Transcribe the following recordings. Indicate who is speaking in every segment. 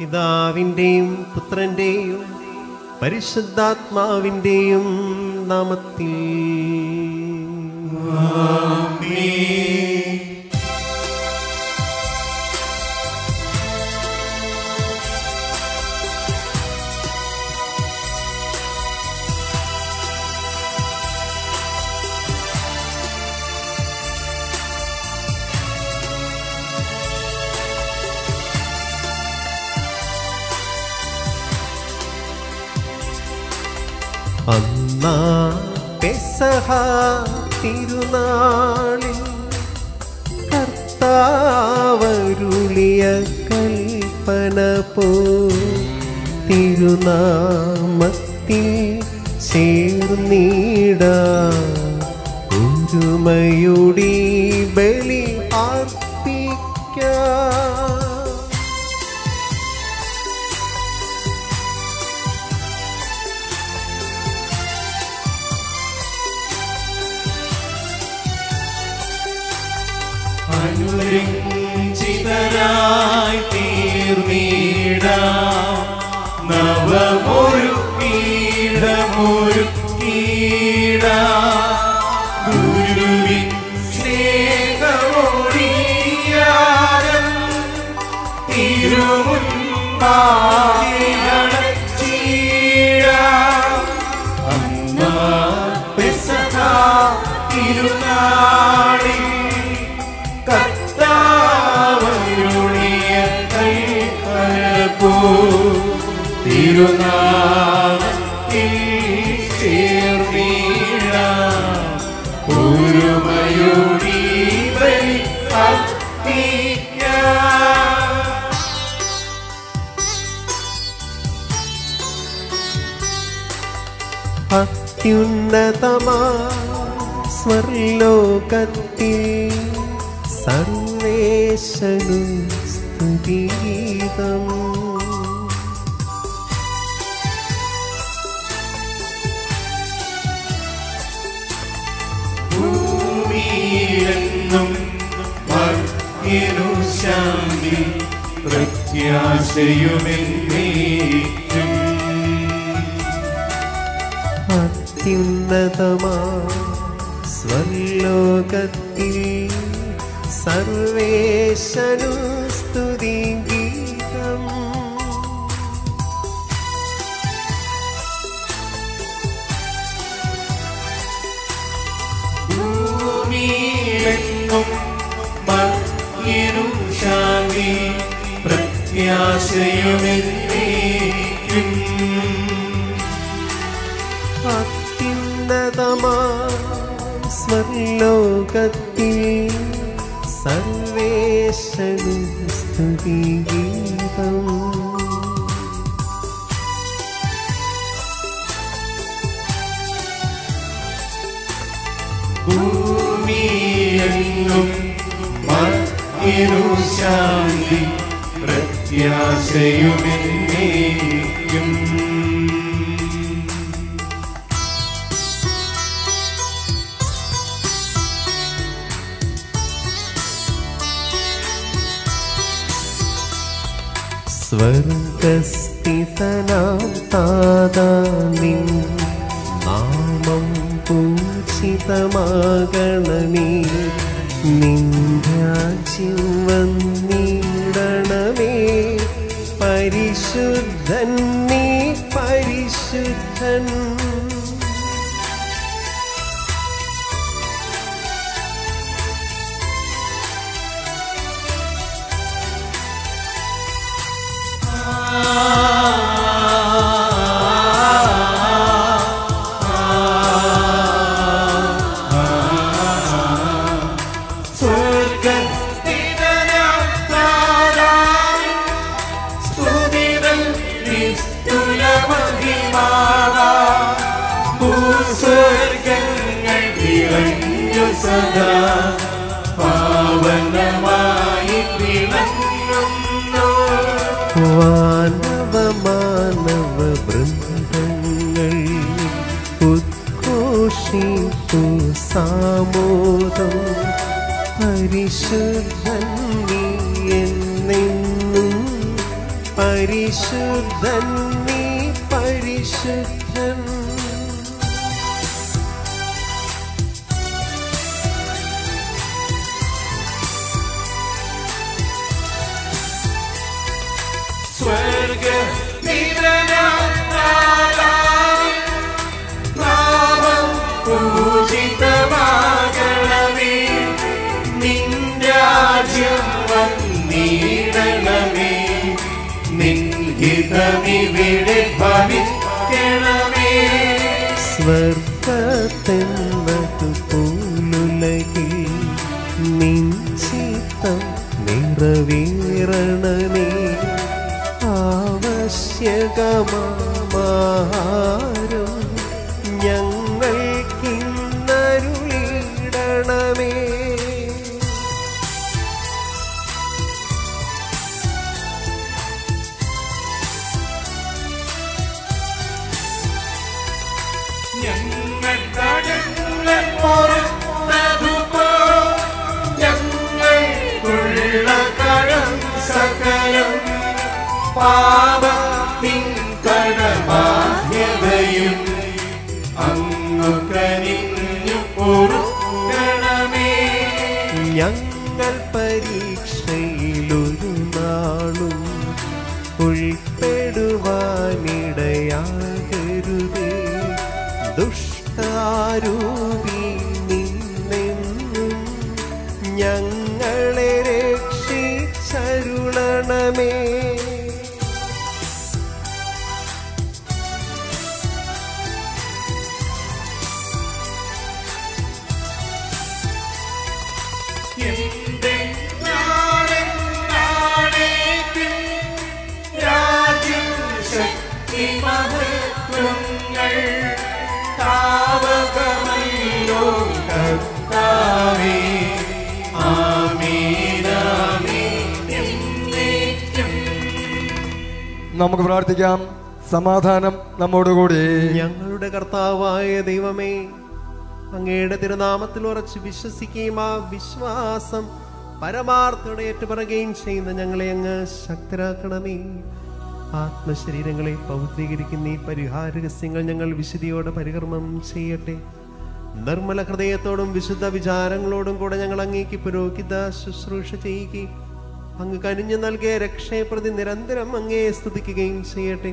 Speaker 1: പിതാവിൻ്റെയും പുത്രൻ്റെയും പരിശുദ്ധാത്മാവിൻ്റെയും നാമത്തിൽ അന്നാ പെസഹ തിരുനാളിൽ കർത്താവരുളിയ കൽപ്പന പോ തിരുനാമത്തിൽ ചേർന്നിടാം ഒരുമയോടി ബലി അർപ്പിക്കാം.
Speaker 2: അനുരഞ്ജിതരായി തീർന്നിടാം നവമൊരു പീഠമൊരുക്കിടാം ഗുരുവിൻ സ്നേഹമൊഴിയാരം തിരുമുൻപാകെയണച്ചിടാം. അന്നാ പെസഹ തിരുനാളിൽ കർത്താവരുളിയ കൽപ്പന പോ തിരുനാമത്തിൽ ചേർന്നിടാം ഒരുമയോടി ബലി അർപ്പിക്കാം.
Speaker 1: അത്യുന്നതമാ സ്വർലോകത്തിൽ സർവേശനു സ്തുതിഗീതം.
Speaker 2: ഭൂമിയിലെന്നും മർത്യനു ശാന്തി പ്രത്യാശയുമെന്നേക്കും.
Speaker 1: അത്യുന്നതമാ സ്വർലോകത്തിൽ സർവേശനു സ്തുതിഗീതം.
Speaker 2: ഭൂമിയിലെങ്ങും മർത്യനു ശാന്തി പ്രത്യാശയുമെന്നേക്കും.
Speaker 1: അത്യുന്നതമാ സ്വർലോകത്തിൽ സർവേശനു സ്തുതിഗീതം.
Speaker 2: ഭൂമിയെങ്ങും മർത്യനു ശാന്തി പ്രത്യാശയുമെന്നേക്കും.
Speaker 1: സ്വർഗസ്ഥിതനാം താതാ നിൻ നാമം പൂജിതമാകണമേ. നിൻ രാജ്യം വന്നിടണമേ. പരിശുദ്ധൻ നീ പരിശുദ്ധൻ.
Speaker 2: ഭൂസ്വർഗങ്ങൾ നിറഞ്ഞു സദാ പാവനമായി വിളങ്ങുന്നു.
Speaker 1: വാനവ മാനവ വൃന്ദങ്ങൾ ഉദ്ഘോഷിപ്പു സാമോദം. പരിശുദ്ധൻ നീ എന്നെന്നും പരിശുദ്ധൻ നീ പരിശുദ്ധൻ.
Speaker 2: പൂജിതമാകണമേ, നിൻ രാജ്യം വന്നിടണമേ, നിൻ ഹിതമിവിടെ ഭവിക്കണമേ.
Speaker 1: സ്വർഗത്തെന്നതുപോലുലകിൽ നിൻ ചിത്തം നിറവേറണമേ. ആവശ്യകമാഹാരം ഞങ്ങൾക്കിന്നരുളിടണമേ.
Speaker 2: ഞങ്ങൾക്കുള്ള കടം സകലം പാപത്തിൻ കടബാധ്യതയും അങ്ങു കനിഞ്ഞു പൊറുക്കണമേ.
Speaker 1: ഞങ്ങൾ പരീക്ഷയിലൊരു നാളും ഉൾപ്പെടുവാനിടയാകരുതേ. ദുഷ്ടാരൂപി നിന്നെന്നും ഞങ്ങളെ രക്ഷിച്ചരുളണമേ.
Speaker 3: നമുക്ക് പ്രാർത്ഥിക്കാം. സമാധാനം നമ്മോടുകൂടി.
Speaker 1: ഞങ്ങളുടെ കർത്താവായ ദൈവമേ, അങ്ങയുടെ തിരുനാമത്തിൽ ഉറച്ച് വിശ്വസിക്കുകയും ആ വിശ്വാസം പരമാർത്ഥത്തോടെ ഏറ്റുപറയുകയും ചെയ്യുന്ന ഞങ്ങളെ അങ്ങ് ശക്തരാക്കണമേ. ആത്മശരീരങ്ങളെ പൗത്രീകരിക്കുന്ന ഈ പരിഹാര രഹസ്യങ്ങൾ ഞങ്ങൾ വിശുദ്ധിയോടെ പരികർമ്മം ചെയ്യട്ടെ. നിർമ്മല ഹൃദയത്തോടും വിശുദ്ധ വിചാരങ്ങളോടും കൂടെ ഞങ്ങൾ അങ്ങേക്ക് പുരോഹിത ശുശ്രൂഷ ചെയ്യുകയും അങ്ങ് കനിഞ്ഞു നൽകിയ രക്ഷയെ പ്രതി നിരന്തരം അങ്ങയെ സ്തുതിക്കുകയും ചെയ്യട്ടെ.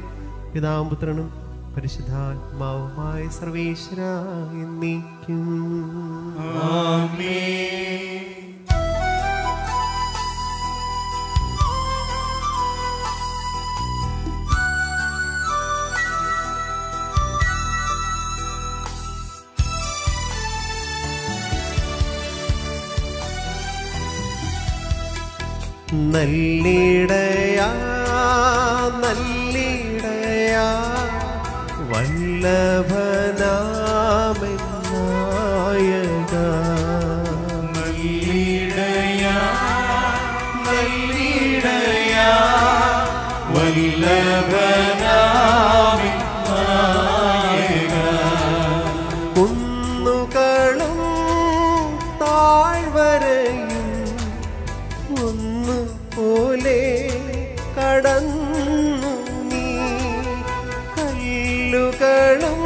Speaker 1: പിതാവും പുത്രനും പരിശുദ്ധാത്മാവുമായ സർവേശ്വര എന്നേക്കും
Speaker 2: ആമേൻ.
Speaker 1: നല്ലിടയാ നല്ലിടയാ വല്ലഭനാമെന്നായക.
Speaker 2: നല്ലിടയാ നല്ലിടയാ വല്ലഭനാമെന്നായക.
Speaker 1: കുന്നുകളും താഴ്വരയും പോലെ കടന്നു നീ. കല്ലുകളും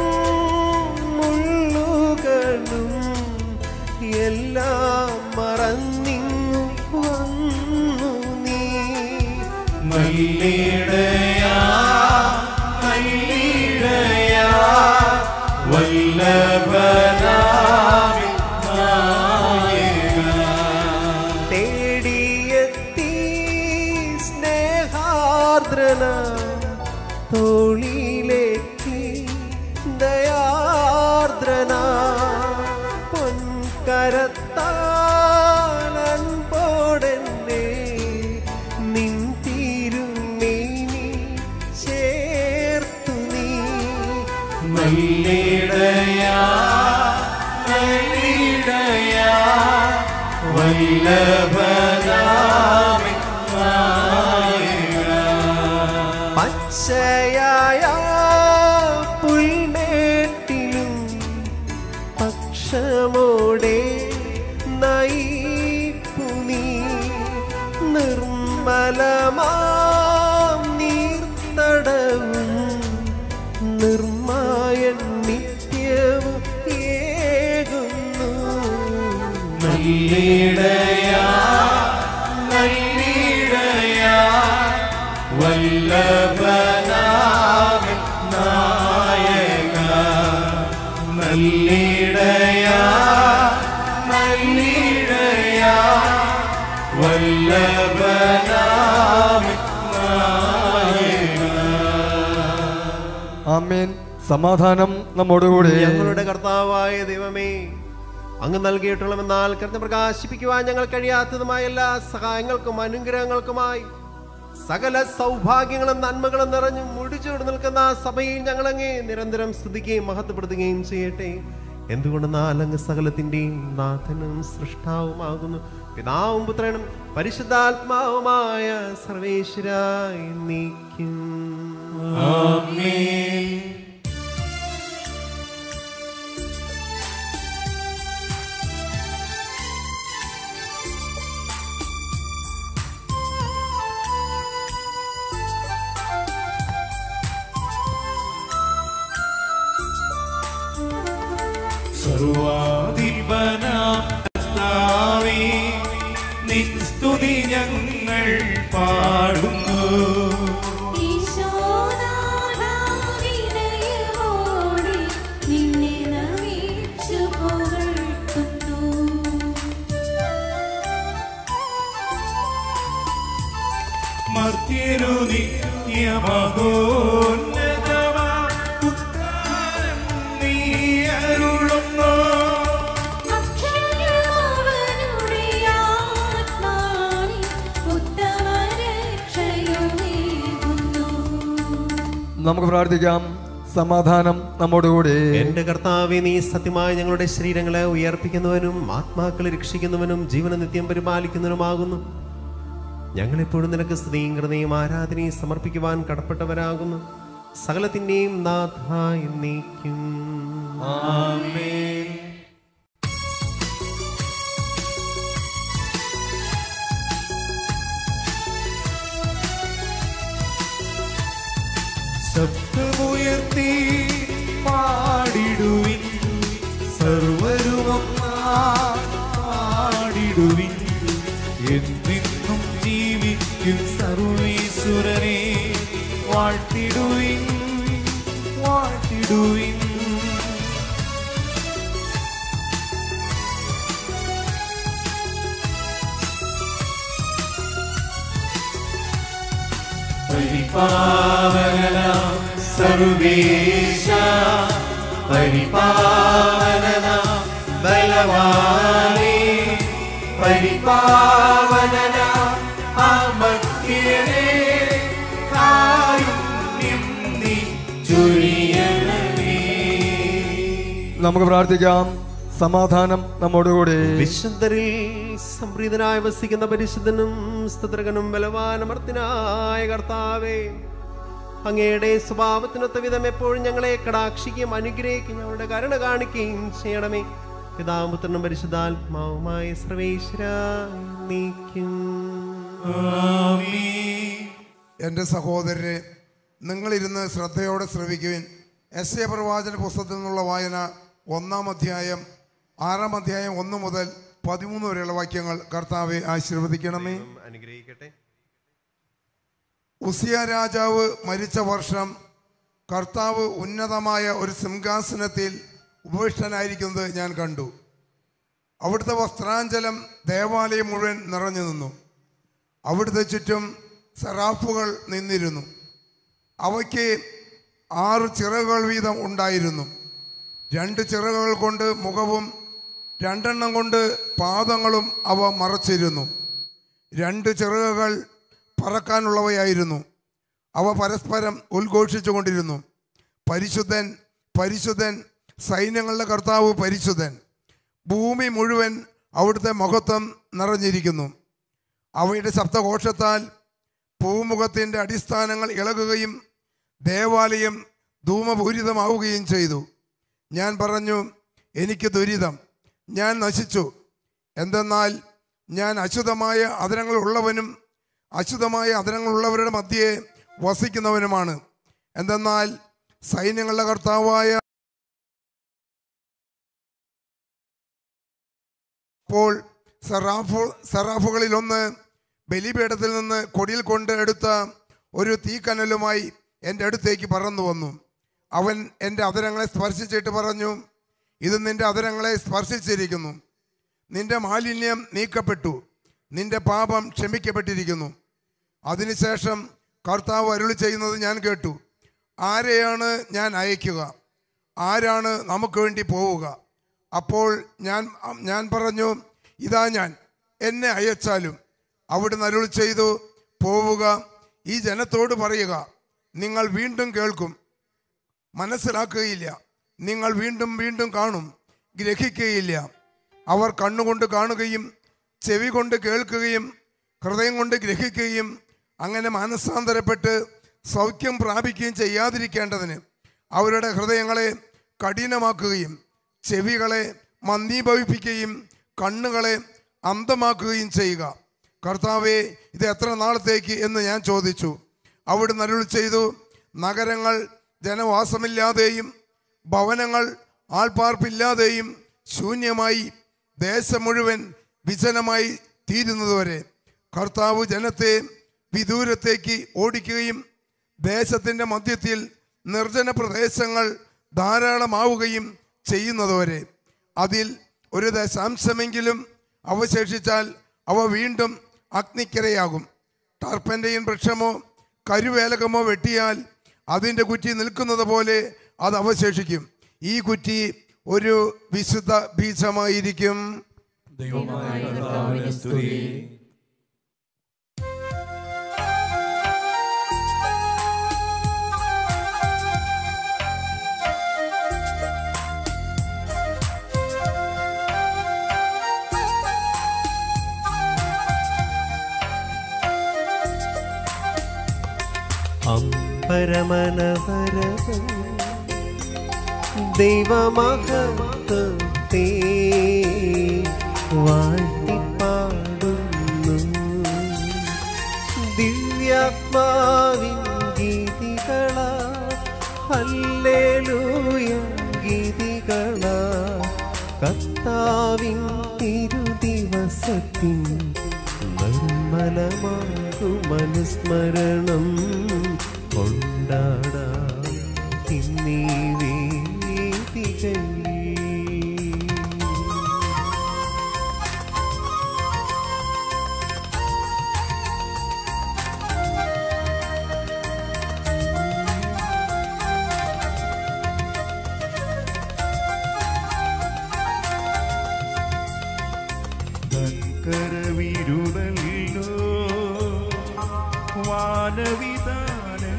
Speaker 1: മുള്ളുകളും എല്ലാം മറന്നിങ്ങു വന്നു നീ.
Speaker 2: നല്ലിടയാ നല്ലിടയാ വല്ലഭനാമെന്നായക.
Speaker 1: തോളിലേക്ക് ദയാർദ്രന പൊൻകരത്താലൻപോടെന്നെ നിൻ തിരുമേനി ചേർത്തു നീ.
Speaker 2: നല്ലിടയാ നല്ലിടയാ വല്ലഭനാമെന്നായക.
Speaker 1: പച്ചയായ പുൽമേട്ടിലും പക്ഷമോടെ നയിപ്പു നീ. നിർമ്മലമാം നീർ
Speaker 2: നല്ലിടയാ നല്ലിടയാ വല്ലഭനാമൻ നായക നല്ലിടയാ നല്ലിടയാ വല്ലഭനാമൻ നായക.
Speaker 3: ആമേൻ. സമാധാനം നമ്മോടുകൂടി.
Speaker 1: ഞങ്ങളുടെ കർത്താവായ ദൈവമേ, അങ്ങ് നൽകിയിട്ടുള്ളമെന്നാൽ കരുണ പ്രകാശിപ്പിക്കുവാൻ ഞങ്ങൾ കഴിയാത്തതുമായ എല്ലാ സഹായങ്ങൾക്കും അനുഗ്രഹങ്ങൾക്കുമായി സകല സൗഭാഗ്യങ്ങളും നന്മകളും നിറഞ്ഞു മുടിച്ചോട് നിൽക്കുന്ന സഭയിൽ ഞങ്ങൾ അങ്ങേ നിരന്തരം സ്തുതിക്കുകയും മഹത്വപ്പെടുത്തുകയും ചെയ്യട്ടെ. എന്തുകൊണ്ടെന്നാൽ അങ്ങ് സകലത്തിന്റെയും നാഥനും സൃഷ്ടാവുമാകുന്നു. പിതാവും പുത്രനും പരിശുദ്ധാത്മാവുമായ സർവേശ്വരായി നീക്കും.
Speaker 2: ആമേൻ. സർവാധിപനാം കർത്താവേ, നിൻ സ്തുതി ഞങ്ങൾ പാടുന്നു. മർത്യരു നിത്യമഹോന്നതമാ ഉദ്ധാരം നീ അരുളുന്നു.
Speaker 3: നമുക്ക് പ്രാർത്ഥിക്കാം. സമാധാനം നമ്മോടുകൂടി.
Speaker 1: എന്റെ കർത്താവേ, നീ സത്യമായി ഞങ്ങളുടെ ശരീരങ്ങളെ ഉയർപ്പിക്കുന്നവനും ആത്മാക്കളെ രക്ഷിക്കുന്നവനും ജീവന നിത്യം പരിപാലിക്കുന്നവനുമാകുന്നു. ഞങ്ങളെപ്പോഴും നിനക്ക് സ്തുതിയും കൃതയും ആരാധനയും സമർപ്പിക്കുവാൻ കടപ്പെട്ടവരാകുന്നു. സകലത്തിന്റെയും നാഥ എന്നേക്കും.
Speaker 2: ആമേൻ. ശബ്ദമുയർത്തി പാടിടുവിൻ, സർവരുമൊന്നായി പാടിടുവിൻ. എന്നെന്നും ജീവിക്കും സർവീശ്വരനെ വാഴ്ത്തിടുവിൻ, വാഴ്ത്തിടുവിൻ. പരിപാവനനാം സർവേശ, പരിപാവനനാം ബലവാനേ, പരിപാവനനാം അമർത്യനേ, കാരുണ്യം നീ ചൊരിയണമേ.
Speaker 3: നമുക്ക് പ്രാർത്ഥിക്കാം. സമാധാനം നമ്മോടുകൂടി.
Speaker 1: വിശുദ്ധരിൽ സംപ്രീതനായി വസിക്കുന്ന പരിശുദ്ധനും സ്തുത്രകനും ബലവാനമർത്തിനായ കർത്താവേ, അങ്ങയുടെ സ്വഭാവത്തിനൊത്ത വിധം എപ്പോഴും ഞങ്ങളെ കടാക്ഷിക്കുകയും അനുഗ്രഹിക്കുകയും ഞങ്ങളുടെ കരുണ കാണിക്കുകയും ചെയ്യണമേ. പിതാപുത്രനും പരിശുദ്ധാത്മാവുമായ സർവേശ്വരാ നീക്കും.
Speaker 4: എൻ്റെ സഹോദരരെ, നിങ്ങളിരുന്ന് ശ്രദ്ധയോടെ ശ്രവിക്കുവിൻ. യെശയ്യാ പ്രവാചന പുസ്തകത്തിൽ നിന്നുള്ള വായന 1-ാം അധ്യായം 6-ാം അധ്യായം 1 മുതൽ 13 വരെയുള്ള വാക്യങ്ങൾ. കർത്താവെ ആശീർവദിക്കണമേ.
Speaker 1: അനുഗ്രഹിക്കട്ടെ.
Speaker 4: ഉസിയ രാജാവ് മരിച്ച വർഷം കർത്താവ് ഉന്നതമായ ഒരു സിംഹാസനത്തിൽ ഉപവിഷ്ടനായിരിക്കുന്നത് ഞാൻ കണ്ടു. അവിടുത്തെ വസ്ത്രാഞ്ചലം ദേവാലയം മുഴുവൻ നിറഞ്ഞു നിന്നു. അവിടുത്തെ ചുറ്റും സെറാഫുകൾ നിന്നിരുന്നു. അവയ്ക്ക് 6 ചിറകുകൾ വീതം ഉണ്ടായിരുന്നു. 2 ചിറകുകൾ കൊണ്ട് മുഖവും 2 എണ്ണം കൊണ്ട് പാദങ്ങളും അവ മറച്ചിരുന്നു. 2 ചിറകുകൾ പറക്കാനുള്ളവയായിരുന്നു. അവ പരസ്പരം ഉദ്ഘോഷിച്ചു കൊണ്ടിരുന്നു, പരിശുദ്ധൻ പരിശുദ്ധൻ, സൈന്യങ്ങളുടെ കർത്താവ് പരിശുദ്ധൻ. ഭൂമി മുഴുവൻ അവിടുത്തെ മഹത്വം നിറഞ്ഞിരിക്കുന്നു. അവയുടെ ശബ്ദഘോഷത്താൽ പൂമുഖത്തിൻ്റെ അടിസ്ഥാനങ്ങൾ ഇളകുകയും ദേവാലയം ധൂമപൂരിതമാവുകയും ചെയ്തു. ഞാൻ പറഞ്ഞു, എനിക്ക് ദുരിതം, ഞാൻ നശിച്ചു. എന്തെന്നാൽ ഞാൻ അശുദ്ധമായ അധരങ്ങളുള്ളവനും അശുദ്ധമായ അധരങ്ങളുള്ളവരുടെ മധ്യേ വസിക്കുന്നവനുമാണ്. എന്തെന്നാൽ സൈന്യങ്ങളുടെ കർത്താവായ അപ്പോൾ സെറാഫുകളിലൊന്ന് ബലിപീഠത്തിൽ നിന്ന് കൊടിയിൽ കൊണ്ട് എടുത്ത ഒരു തീക്കനലുമായി എൻ്റെ അടുത്തേക്ക് പറന്നു വന്നു. അവൻ എൻ്റെ അധരങ്ങളെ സ്പർശിച്ചിട്ട് പറഞ്ഞു, ഇത് നിന്റെ അധരങ്ങളെ സ്പർശിച്ചിരിക്കുന്നു. നിന്റെ മാലിന്യം നീക്കപ്പെട്ടു, നിന്റെ പാപം ക്ഷമിക്കപ്പെട്ടിരിക്കുന്നു. അതിനുശേഷം കർത്താവ് അരുളി ചെയ്യുന്നത് ഞാൻ കേട്ടു. ആരെയാണ് ഞാൻ അയക്കുക? ആരാണ് നമുക്ക് വേണ്ടി പോവുക? അപ്പോൾ ഞാൻ പറഞ്ഞു, ഇതാ ഞാൻ, എന്നെ അയച്ചാലും. അവിടുന്ന് അരുളി ചെയ്തു, പോവുക, ഈ ജനത്തോട് പറയുക, നിങ്ങൾ വീണ്ടും കേൾക്കും, മനസ്സിലാക്കുകയില്ല. നിങ്ങൾ വീണ്ടും വീണ്ടും കാണും, ഗ്രഹിക്കുകയില്ല. അവർ കണ്ണുകൊണ്ട് കാണുകയും ചെവി കൊണ്ട് കേൾക്കുകയും ഹൃദയം കൊണ്ട് ഗ്രഹിക്കുകയും അങ്ങനെ മാനസാന്തരപ്പെട്ട് സൗഖ്യം പ്രാപിക്കുകയും ചെയ്യാതിരിക്കേണ്ടതിന് അവരുടെ ഹൃദയങ്ങളെ കഠിനമാക്കുകയും ചെവികളെ മന്ദീഭവിപ്പിക്കുകയും കണ്ണുകളെ അന്ധമാക്കുകയും ചെയ്യുക. കർത്താവേ, ഇത് എത്ര നാളത്തേക്ക് എന്ന് ഞാൻ ചോദിച്ചു. അവിടുന്ന് അരുളി ചെയ്തു, നഗരങ്ങൾ ജനവാസമില്ലാതെയും ഭവനങ്ങൾ ആൾപ്പാർപ്പില്ലാതെയും ശൂന്യമായി ദേശം മുഴുവൻ വിജനമായി തീരുന്നതുവരെ കർത്താവ് ജനത്തെ വിദൂരത്തേക്ക് ഓടിക്കുകയും ദേശത്തിൻ്റെ മധ്യത്തിൽ നിർജ്ജന പ്രദേശങ്ങൾ ധാരാളമാവുകയും ചെയ്യുന്നതുവരെ അതിൽ ഒരു ദശാംശമെങ്കിലും അവശേഷിച്ചാൽ അവ വീണ്ടും അഗ്നിക്കരയാകും. ടർപ്പൻ്റെയും വൃക്ഷമോ കരുവേലകമോ വെട്ടിയാൽ അതിൻ്റെ കുറ്റി നിൽക്കുന്നത് പോലെ അത് അവശേഷിക്കും. ഈ കുറ്റി ഒരു വിശുദ്ധ ബീജമായിരിക്കും.
Speaker 2: ദൈവമായ കർത്താവിനെ സ്തുതി.
Speaker 1: പരമനവരവം ദൈവമഹത്വത്തെ വാഴ്ത്തിപ്പാടുന്നു. ദിവ്യാത്മാവിൻ ഗീതികളാ ഹല്ലേലൂയ ഗീതികളാ കർത്താവിൻ തിരുദിവസത്തിൻ നിർമ്മലമാകുമനുസ്മരണം കൊണ്ടാടാം ഇന്നീ വേദികയിൽ.
Speaker 2: കരവിരുതല്ലോ വാനവിധാനങ്ങൾ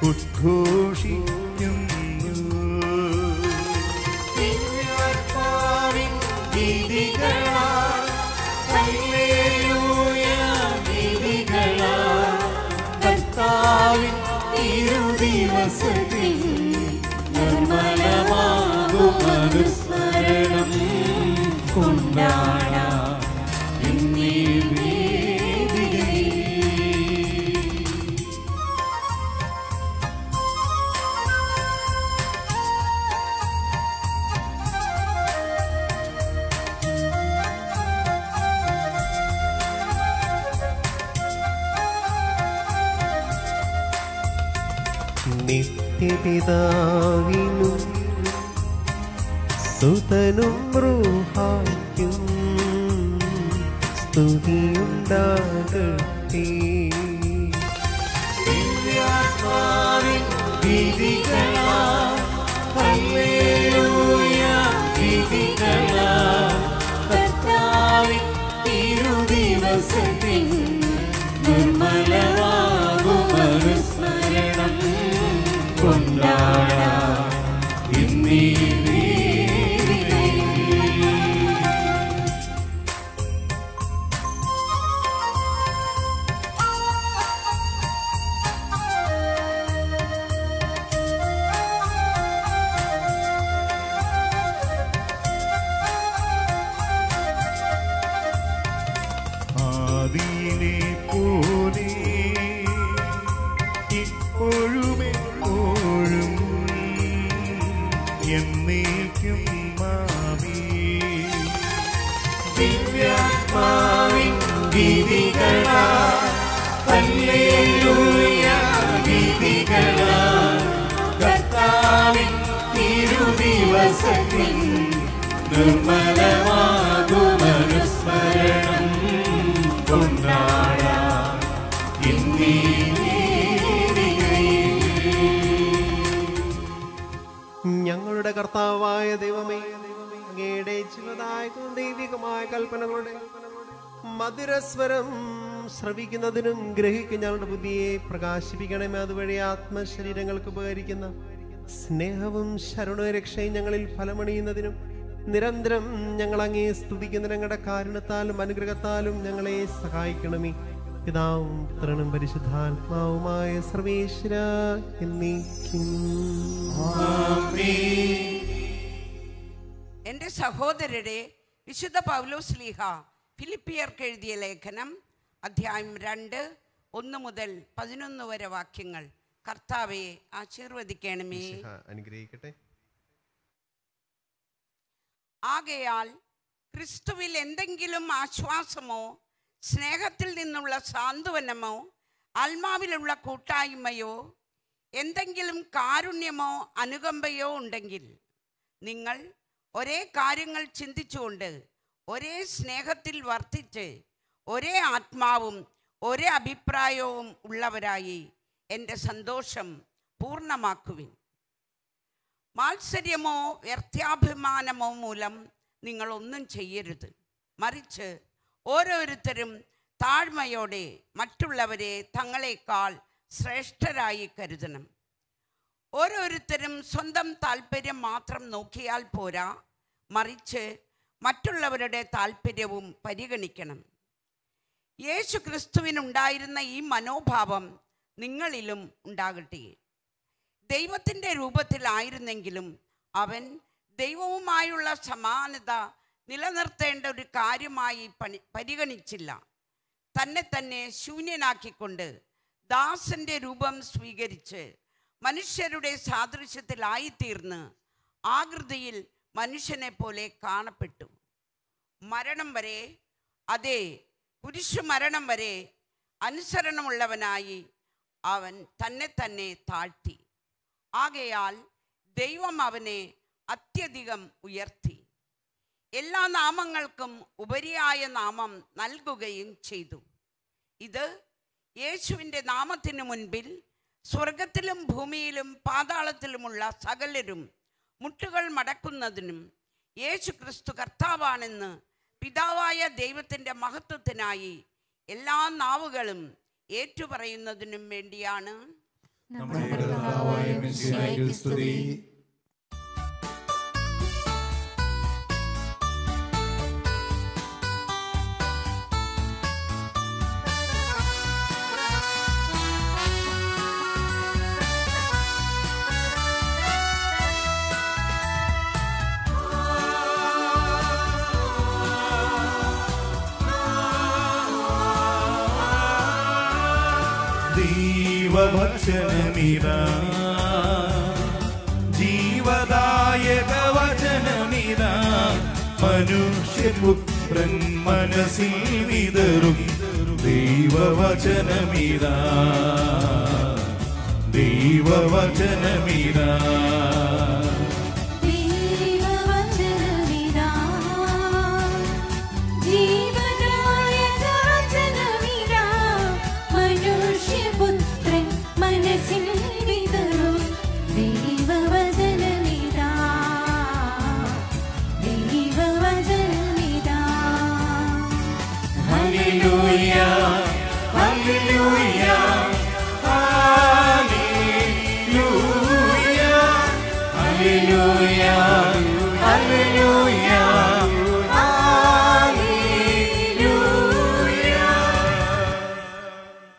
Speaker 2: ഉദ്ഘോഷിക്കുന്നു. ദിവ്യാത്മാവിൻ ഗീതികളാൽ ഹല്ലേലൂയ ഗീതികളാൽ കർത്താവിൻ തിരുദിവസത്തിൽ നിർമ്മലമാകും അനുസ്മരണം കൊണ്ടാടാം ഇന്നീ വേദികയിൽ.
Speaker 1: നിത്യപിതാവിനും സുതനും റൂഹായ്ക്കും സ്തുതിയുണ്ടാകട്ടെ.
Speaker 2: ദിവ്യാത്മാവിൻ ഗീതികളാൽ ഹല്ലേലൂയ ഗീതികളാൽ കർത്താവിൻ തിരുദിവസത്തിൽ നിർമ്മലമാകും അനുസ്മരണം കൊണ്ടാടാം ഇന്നീ വിധികളാ ഹല്ലേലൂയ വിധികളാ കർത്താവിൻ തിരുദിവസത്തിൽ നിർമ്മലമാകുമനുസ്മരണം കൊണ്ടാടാം ഇന്നീ
Speaker 5: ഞങ്ങളുടെ കർത്താവായ ദൈവമേ, അങ്ങയുടെ ജീവദായകവും ദൈവികമായ കൽപ്പനകളുടെ മധുരസ്വരം ശ്രവിക്കുന്നതിനും ഗ്രഹിക്കും ഞങ്ങളുടെ ബുദ്ധിയെ പ്രകാശിപ്പിക്കണമേ. അതുവഴി ആത്മശരീരങ്ങൾക്ക് ഉപകരിക്കുന്ന സ്നേഹവും ശരണവും രക്ഷയും ഞങ്ങളിൽ ഫലമണിയുന്നതിനും നിരന്തരം ഞങ്ങൾ അങ്ങേ സ്തുതിക്കുന്ന ഞങ്ങളുടെ കാരുണ്യത്താലും അനുഗ്രഹത്താലും ഞങ്ങളെ സഹായിക്കണമേ. പിതാവും പുത്രനും പരിശുദ്ധാത്മാവുമായ സർവേശ്വര എന്നേക്കും.
Speaker 6: എൻ്റെ സഹോദരരെ, വിശുദ്ധ പൗലോസ് ശ്ലീഹ ഫിലിപ്പിയർക്ക് എഴുതിയ ലേഖനം അധ്യായം 2 1 മുതൽ 11 വരെ വാക്യങ്ങൾ. കർത്താവെ ആശീർവദിക്കണമേ.
Speaker 5: അനുഗ്രഹിക്കട്ടെ.
Speaker 6: ആകയാൽ ക്രിസ്തുവിൽ എന്തെങ്കിലും ആശ്വാസമോ സ്നേഹത്തിൽ നിന്നുള്ള സാന്ത്വനമോ ആത്മാവിലുള്ള കൂട്ടായ്മയോ എന്തെങ്കിലും കാരുണ്യമോ അനുകമ്പയോ ഉണ്ടെങ്കിൽ നിങ്ങൾ ഒരേ കാര്യങ്ങൾ ചിന്തിച്ചുകൊണ്ട് ഒരേ സ്നേഹത്തിൽ വർത്തിച്ച് ഒരേ ആത്മാവും ഒരേ അഭിപ്രായവും ഉള്ളവരായി എൻ്റെ സന്തോഷം പൂർണ്ണമാക്കുവിൻ. മാത്സര്യമോ വ്യർത്ഥാഭിമാനമോ മൂലം നിങ്ങളൊന്നും ചെയ്യരുത്. മറിച്ച് ഓരോരുത്തരും താഴ്മയോടെ മറ്റുള്ളവരെ തങ്ങളെക്കാൾ ശ്രേഷ്ഠരായി കരുതണം. ഓരോരുത്തരും സ്വന്തം താല്പര്യം മാത്രം നോക്കിയാൽ പോരാ, മറിച്ച് മറ്റുള്ളവരുടെ താല്പര്യവും പരിഗണിക്കണം. യേശു ക്രിസ്തുവിനുണ്ടായിരുന്ന ഈ മനോഭാവം നിങ്ങളിലും ഉണ്ടാകട്ടെ. ദൈവത്തിൻ്റെ രൂപത്തിലായിരുന്നെങ്കിലും അവൻ ദൈവവുമായുള്ള സമാനത നിലനിർത്തേണ്ട ഒരു കാര്യമായി പരിഗണിച്ചില്ല. തന്നെ തന്നെ ശൂന്യനാക്കിക്കൊണ്ട് ദാസന്റെ രൂപം സ്വീകരിച്ച് മനുഷ്യരുടെ സാദൃശ്യത്തിലായിത്തീർന്ന് ആകൃതിയിൽ മനുഷ്യനെ പോലെ കാണപ്പെട്ടു. മരണം വരെ, അതെ കുരിശുമരണം വരെ അനുസരണമുള്ളവനായി അവൻ തന്നെ തന്നെ താഴ്ത്തി. ആകയാൽ ദൈവം അവനെ അത്യധികം ഉയർത്തി, എല്ലാ നാമങ്ങൾക്കും ഉപരിയായ നാമം നൽകുകയും ചെയ്തു. ഇത് യേശുവിൻ്റെ നാമത്തിനു മുൻപിൽ സ്വർഗത്തിലും ഭൂമിയിലും പാതാളത്തിലുമുള്ള സകലരും മുട്ടുകൾ മടക്കുന്നതിനും യേശു ക്രിസ്തു കർത്താവാണെന്ന് പിതാവായ ദൈവത്തിൻ്റെ മഹത്വത്തിനായി എല്ലാ നാവുകളും ഏറ്റുപറയുന്നതിനും വേണ്ടിയാണ്.
Speaker 2: ദൈവവചനമിതാ, ജീവദായക വചനമിതാ, മനുഷ്യപുത്രൻ മനസ്സിൽ വിതറും ദൈവവചനമിതാ, ദൈവവചനമിതാ.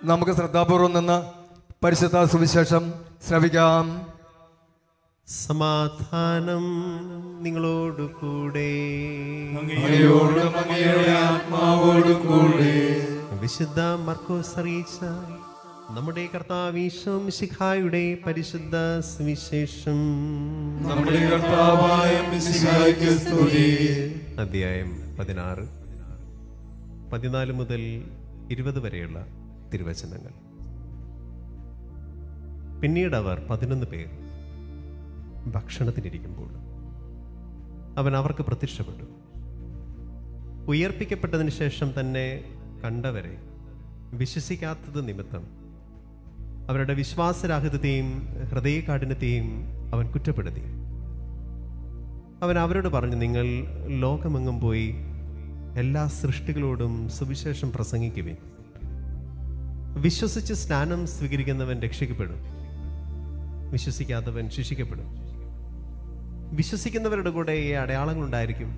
Speaker 3: നമുക്ക് ശ്രദ്ധാപൂർവം നിന്ന് പരിശുദ്ധ സുവിശേഷം ശ്രവിക്കാം.
Speaker 5: സമാധാനം നിങ്ങളോടു കൂടെ. വിശുദ്ധ മർക്കോസ് അറിയിച്ച നമ്മുടെ കർത്താവ് ഈശോ മിശിഹായുടെ പരിശുദ്ധ സുവിശേഷം. അധ്യായം 16. 14 മുതൽ 20 വരെയുള്ള തിരുവചനങ്ങൾ. പിന്നീട് അവർ 11 പേർ ഭക്ഷണത്തിനിരിക്കുമ്പോൾ അവൻ അവർക്ക് പ്രത്യക്ഷപ്പെട്ടു. ഉയർപ്പിക്കപ്പെട്ടതിന് ശേഷം തന്നെ കണ്ടവരെ വിശ്വസിക്കാത്തത് നിമിത്തം അവരുടെ വിശ്വാസരാഹിത്യത്തെയും ഹൃദയകാഠിന്യത്തെയും അവൻ കുറ്റപ്പെടുത്തി. അവൻ അവരോട് പറഞ്ഞു, നിങ്ങൾ ലോകമെങ്ങും പോയി എല്ലാ സൃഷ്ടികളോടും സുവിശേഷം പ്രസംഗിക്കുവിൻ. വിശ്വസിച്ച് സ്നാനം സ്വീകരിക്കുന്നവൻ രക്ഷിക്കപ്പെടും, വിശ്വസിക്കാത്തവൻ ശിക്ഷിക്കപ്പെടും. വിശ്വസിക്കുന്നവരുടെ കൂടെ ഈ അടയാളങ്ങൾ ഉണ്ടായിരിക്കും.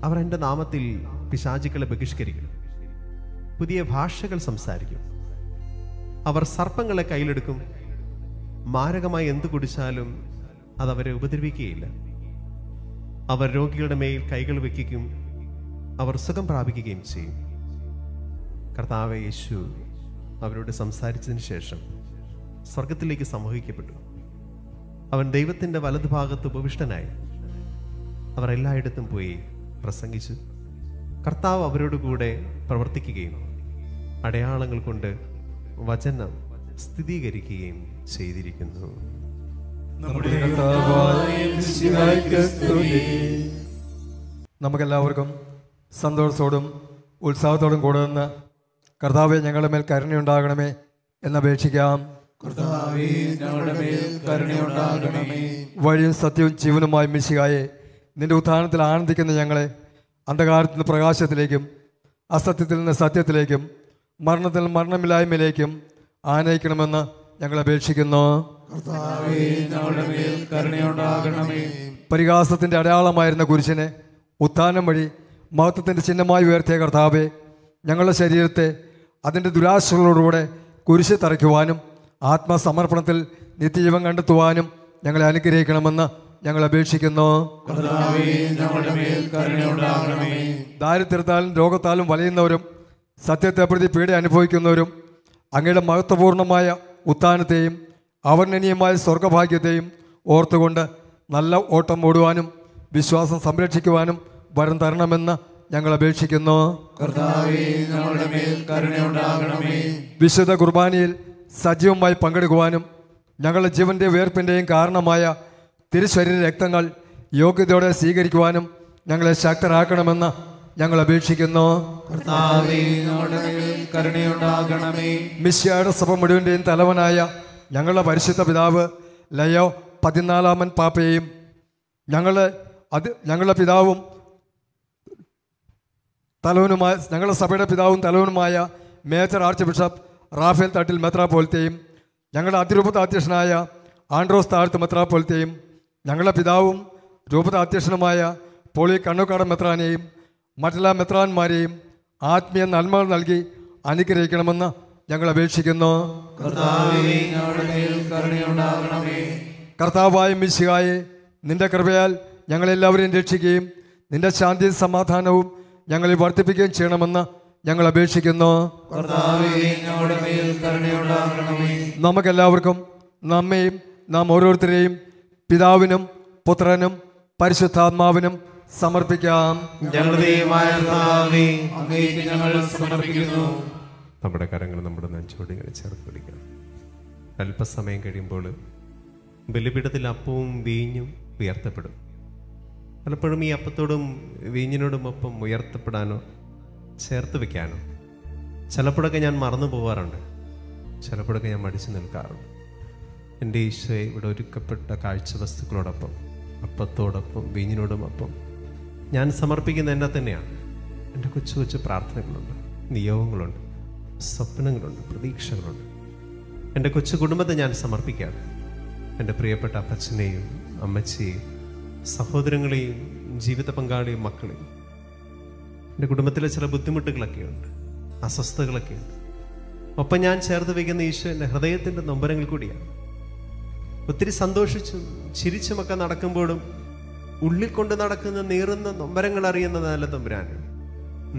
Speaker 5: അവർ എൻ്റെ നാമത്തിൽ പിശാചുക്കളെ ബഹിഷ്കരിക്കും, പുതിയ ഭാഷകൾ സംസാരിക്കും, അവർ സർപ്പങ്ങളെ കയ്യിലെടുക്കും, മാരകമായി എന്ത് കുടിച്ചാലും അതവരെ ഉപദ്രവിക്കുകയില്ല. അവർ രോഗികളുടെ മേൽ കൈകൾ വയ്ക്കുകയും അവർ സുഖം പ്രാപിക്കുകയും ചെയ്യും. കർത്താവേ യേശു അവരോട് സംസാരിച്ചതിന് ശേഷം സ്വർഗത്തിലേക്ക് സംവഹിക്കപ്പെട്ടു. അവൻ ദൈവത്തിൻ്റെ വലതുഭാഗത്ത് ഉപവിഷ്ടനായി. അവർ എല്ലായിടത്തും പോയി പ്രസംഗിച്ചു. കർത്താവ് അവരോട് കൂടെ പ്രവർത്തിക്കുകയും അടയാളങ്ങൾ കൊണ്ട് വചനം സ്ഥിരീകരിക്കുകയും ചെയ്തിരിക്കുന്നു.
Speaker 3: നമുക്കെല്ലാവർക്കും സന്തോഷത്തോടും ഉത്സാഹത്തോടും കൂടെ നിന്ന് കർത്താവെ ഞങ്ങളുടെ മേൽ കരുണയുണ്ടാകണമേ എന്നപേക്ഷിക്കാം. വഴിയും സത്യവും ജീവനുമായി മിശിഹായെ, നിന്റെ ഉത്ഥാനത്തിൽ ആനന്ദിക്കുന്ന ഞങ്ങളെ അന്ധകാരത്തിൽ നിന്ന് പ്രകാശത്തിലേക്കും അസത്യത്തിൽ നിന്ന് സത്യത്തിലേക്കും മരണത്തിൽ നിന്ന് മരണമില്ലായ്മയിലേക്കും ആനയിക്കണമെന്ന് ഞങ്ങൾ അപേക്ഷിക്കുന്നു. പരിഹാസത്തിൻ്റെ അടയാളമായിരുന്ന കുരിശിനെ ഉത്ഥാനം വഴി മഹത്വത്തിൻ്റെ ചിഹ്നമായി ഉയർത്തിയ കർത്താവെ, ഞങ്ങളുടെ ശരീരത്തെ അതിൻ്റെ ദുരാശകളോടുകൂടെ കുരിശ് തറയ്ക്കുവാനും ആത്മസമർപ്പണത്തിൽ നിത്യജീവൻ കണ്ടെത്തുവാനും ഞങ്ങളെ അനുഗ്രഹിക്കണമെന്ന് ഞങ്ങൾ അപേക്ഷിക്കുന്നു. ദാരിദ്ര്യത്താലും രോഗത്താലും വലയുന്നവരും സത്യത്തെ പ്രതി പീഡ അനുഭവിക്കുന്നവരും അങ്ങയുടെ മഹത്വപൂർണമായ ഉത്ഥാനത്തെയും അവർണ്ണനീയമായ സ്വർഗഭാഗ്യത്തെയും ഓർത്തുകൊണ്ട് നല്ല ഓട്ടം ഓടുവാനും വിശ്വാസം സംരക്ഷിക്കുവാനും വരം തരണമെന്ന് ഞങ്ങൾ അപേക്ഷിക്കുന്നു. വിശുദ്ധ കുർബാനയിൽ സജീവമായി പങ്കെടുക്കുവാനും ഞങ്ങളുടെ ജീവന്റെ ഉയർപ്പിൻ്റെയും കാരണമായ തിരുശരീര രക്തങ്ങൾ യോഗ്യതയോടെ സ്വീകരിക്കുവാനും ഞങ്ങളെ ശക്തരാക്കണമെന്ന് ഞങ്ങൾ അപേക്ഷിക്കുന്നു. മിശിഹായുടെ സഭ മുഴുവൻ്റെയും തലവനായ ഞങ്ങളുടെ പരിശുദ്ധ പിതാവ് ലയോ 14 പാപ്പയെയും ഞങ്ങളുടെ പിതാവും തലവനുമായ ഞങ്ങളുടെ സഭയുടെ പിതാവും തലവനുമായ major arch bishop Raphael Thattil മെത്രാപ്പോലത്തെയും ഞങ്ങളുടെ അതിരൂപത അധ്യക്ഷനായ ആൻഡ്രോസ് താഴ്ത്ത് മെത്രാപ്പോലത്തെയും ഞങ്ങളുടെ പിതാവും രൂപത അധ്യക്ഷനുമായ പോളി കണ്ണൂക്കാട് മെത്രാനെയും മറ്റെല്ലാ മെത്രാന്മാരെയും ആത്മീയ നന്മകൾ നൽകി അനുഗ്രഹിക്കണമെന്ന് ഞങ്ങൾ അപേക്ഷിക്കുന്നു. കർത്താവായ മിശിഹായെ, നിന്റെ കൃപയാൽ ഞങ്ങളെല്ലാവരെയും രക്ഷിക്കുകയും നിന്റെ ശാന്തിയും സമാധാനവും ഞങ്ങളിൽ വർദ്ധിപ്പിക്കുകയും ചെയ്യണമെന്ന് ഞങ്ങൾ അപേക്ഷിക്കുന്നു. നമുക്കെല്ലാവർക്കും നമ്മെയും നാം ഓരോരുത്തരെയും പിതാവിനും പുത്രനും പരിശുദ്ധാത്മാവിനും സമർപ്പിക്കാം.
Speaker 5: നമ്മുടെ കരങ്ങൾ നമ്മുടെ നെഞ്ചോട് ഇങ്ങനെ ചേർത്ത് പിടിക്കാം. അല്പസമയം കഴിയുമ്പോൾ ബലിപീഠത്തിൽ അപ്പവും വീഞ്ഞും ഉയർത്തപ്പെടും. പലപ്പോഴും ഈ അപ്പത്തോടും വീഞ്ഞിനോടും ഒപ്പം ഉയർത്തപ്പെടാനോ ചേർത്ത് വെക്കാനോ ചിലപ്പോഴൊക്കെ ഞാൻ മറന്നു പോകാറുണ്ട്, ചിലപ്പോഴൊക്കെ ഞാൻ മടിച്ചു നിൽക്കാറുണ്ട്. എൻ്റെ ഈശോയെ ഇവിടെ ഒരുക്കപ്പെട്ട കാഴ്ച വസ്തുക്കളോടൊപ്പം അപ്പത്തോടൊപ്പം വീഞ്ഞിനോടുമൊപ്പം ഞാൻ സമർപ്പിക്കുന്ന എന്നെ തന്നെയാണ്. എൻ്റെ കൊച്ചു കൊച്ചു പ്രാർത്ഥനകളുണ്ട്, നിയോഗങ്ങളുണ്ട്, സ്വപ്നങ്ങളുണ്ട്, പ്രതീക്ഷകളുണ്ട്. എൻ്റെ കൊച്ചു കുടുംബത്തെ ഞാൻ സമർപ്പിക്കുകയാണ്. എൻ്റെ പ്രിയപ്പെട്ട അപ്പച്ചനെയും അമ്മച്ചിയെയും സഹോദരങ്ങളെയും ജീവിത പങ്കാളിയും മക്കളെയും. എൻ്റെ കുടുംബത്തിലെ ചില ബുദ്ധിമുട്ടുകളൊക്കെയുണ്ട്, അസ്വസ്ഥതകളൊക്കെയുണ്ട്. ഒപ്പം ഞാൻ ചേർത്ത് വയ്ക്കുന്ന ഈശോ എൻ്റെ ഹൃദയത്തിൻ്റെ നൊമ്പരങ്ങൾ കൂടിയാണ്. ഒത്തിരി സന്തോഷിച്ചും ചിരിച്ചുമൊക്കെ നടക്കുമ്പോഴും ഉള്ളിൽ കൊണ്ട് നടക്കുന്ന നീറുന്ന നൊമ്പരങ്ങൾ അറിയുന്ന നല്ല തമ്പുരാൻ,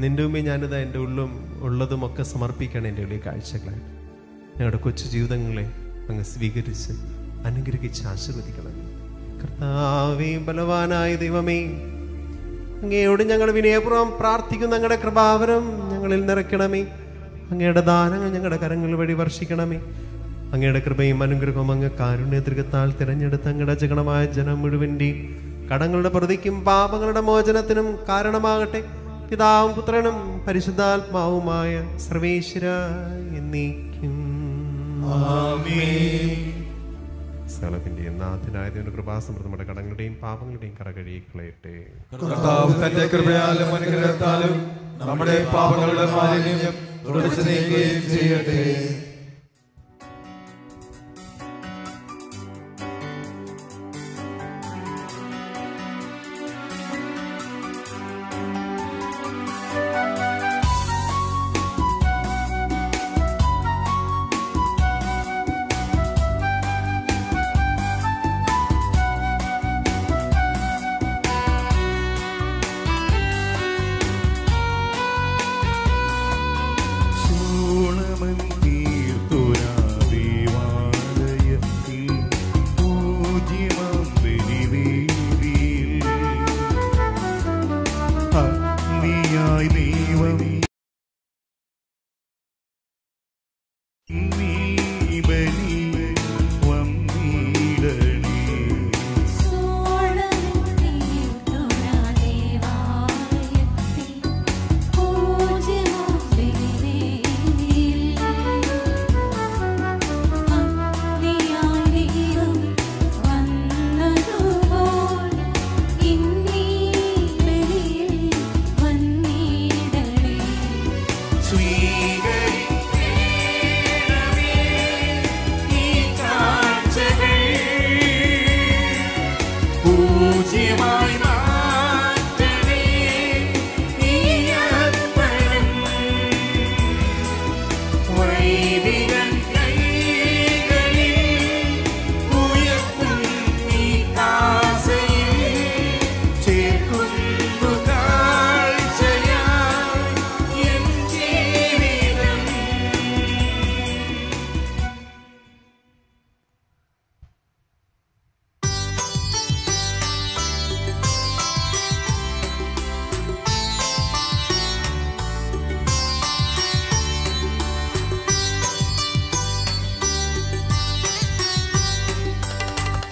Speaker 5: നിൻ്റെ മുമ്പേ ഞാനിതാ എൻ്റെ ഉള്ളും ഉള്ളതുമൊക്കെ സമർപ്പിക്കണം. എൻ്റെ ഉള്ളിൽ കാഴ്ചകളായി ഞങ്ങളുടെ കൊച്ചു ജീവിതങ്ങളെ അങ്ങ് സ്വീകരിച്ച് അനുഗ്രഹിച്ച് ആശീർവദിക്കണം. കർത്താവേ, ബലവാനായ ദൈവമേ, അങ്ങയോട് ഞങ്ങൾ വിനയപൂർവ്വം പ്രാർത്ഥിക്കുന്ന ഞങ്ങളുടെ കൃപാവരം ഞങ്ങളിൽ നിറയ്ക്കണമേ. അങ്ങയുടെ ദാനങ്ങൾ ഞങ്ങളുടെ കരങ്ങൾ വഴി വർഷിക്കണമേ. അങ്ങയുടെ കൃപയും അനുഗ്രഹവും അങ്ങ് കാരുണ്യതൃകത്താൽ തിരഞ്ഞെടുത്ത് അങ്ങയുടെ ജഗണമായ ജനം മുഴുവൻ്റെയും കടങ്ങളുടെ പ്രതിക്കും പാപങ്ങളുടെ മോചനത്തിനും കാരണമാകട്ടെ. പിതാവും പുത്രനും പരിശുദ്ധാത്മാവുമായ സർവേശ്വര എന്നേക്കും. സകലത്തിന്റെയും നാഥനായതിന്റെ കൃപാസമൃദ്ധം നമ്മുടെ കടങ്ങളുടെയും പാപങ്ങളുടെയും കറ കഴുകിക്കളയട്ടെ.
Speaker 3: കർത്താവ് തന്റെ കൃപയാലും അനുഗ്രഹത്താലും നമ്മുടെ പാപങ്ങളുടെ മാലിന്യം തുടച്ചു നീക്കുകയും ചെയ്യട്ടെ.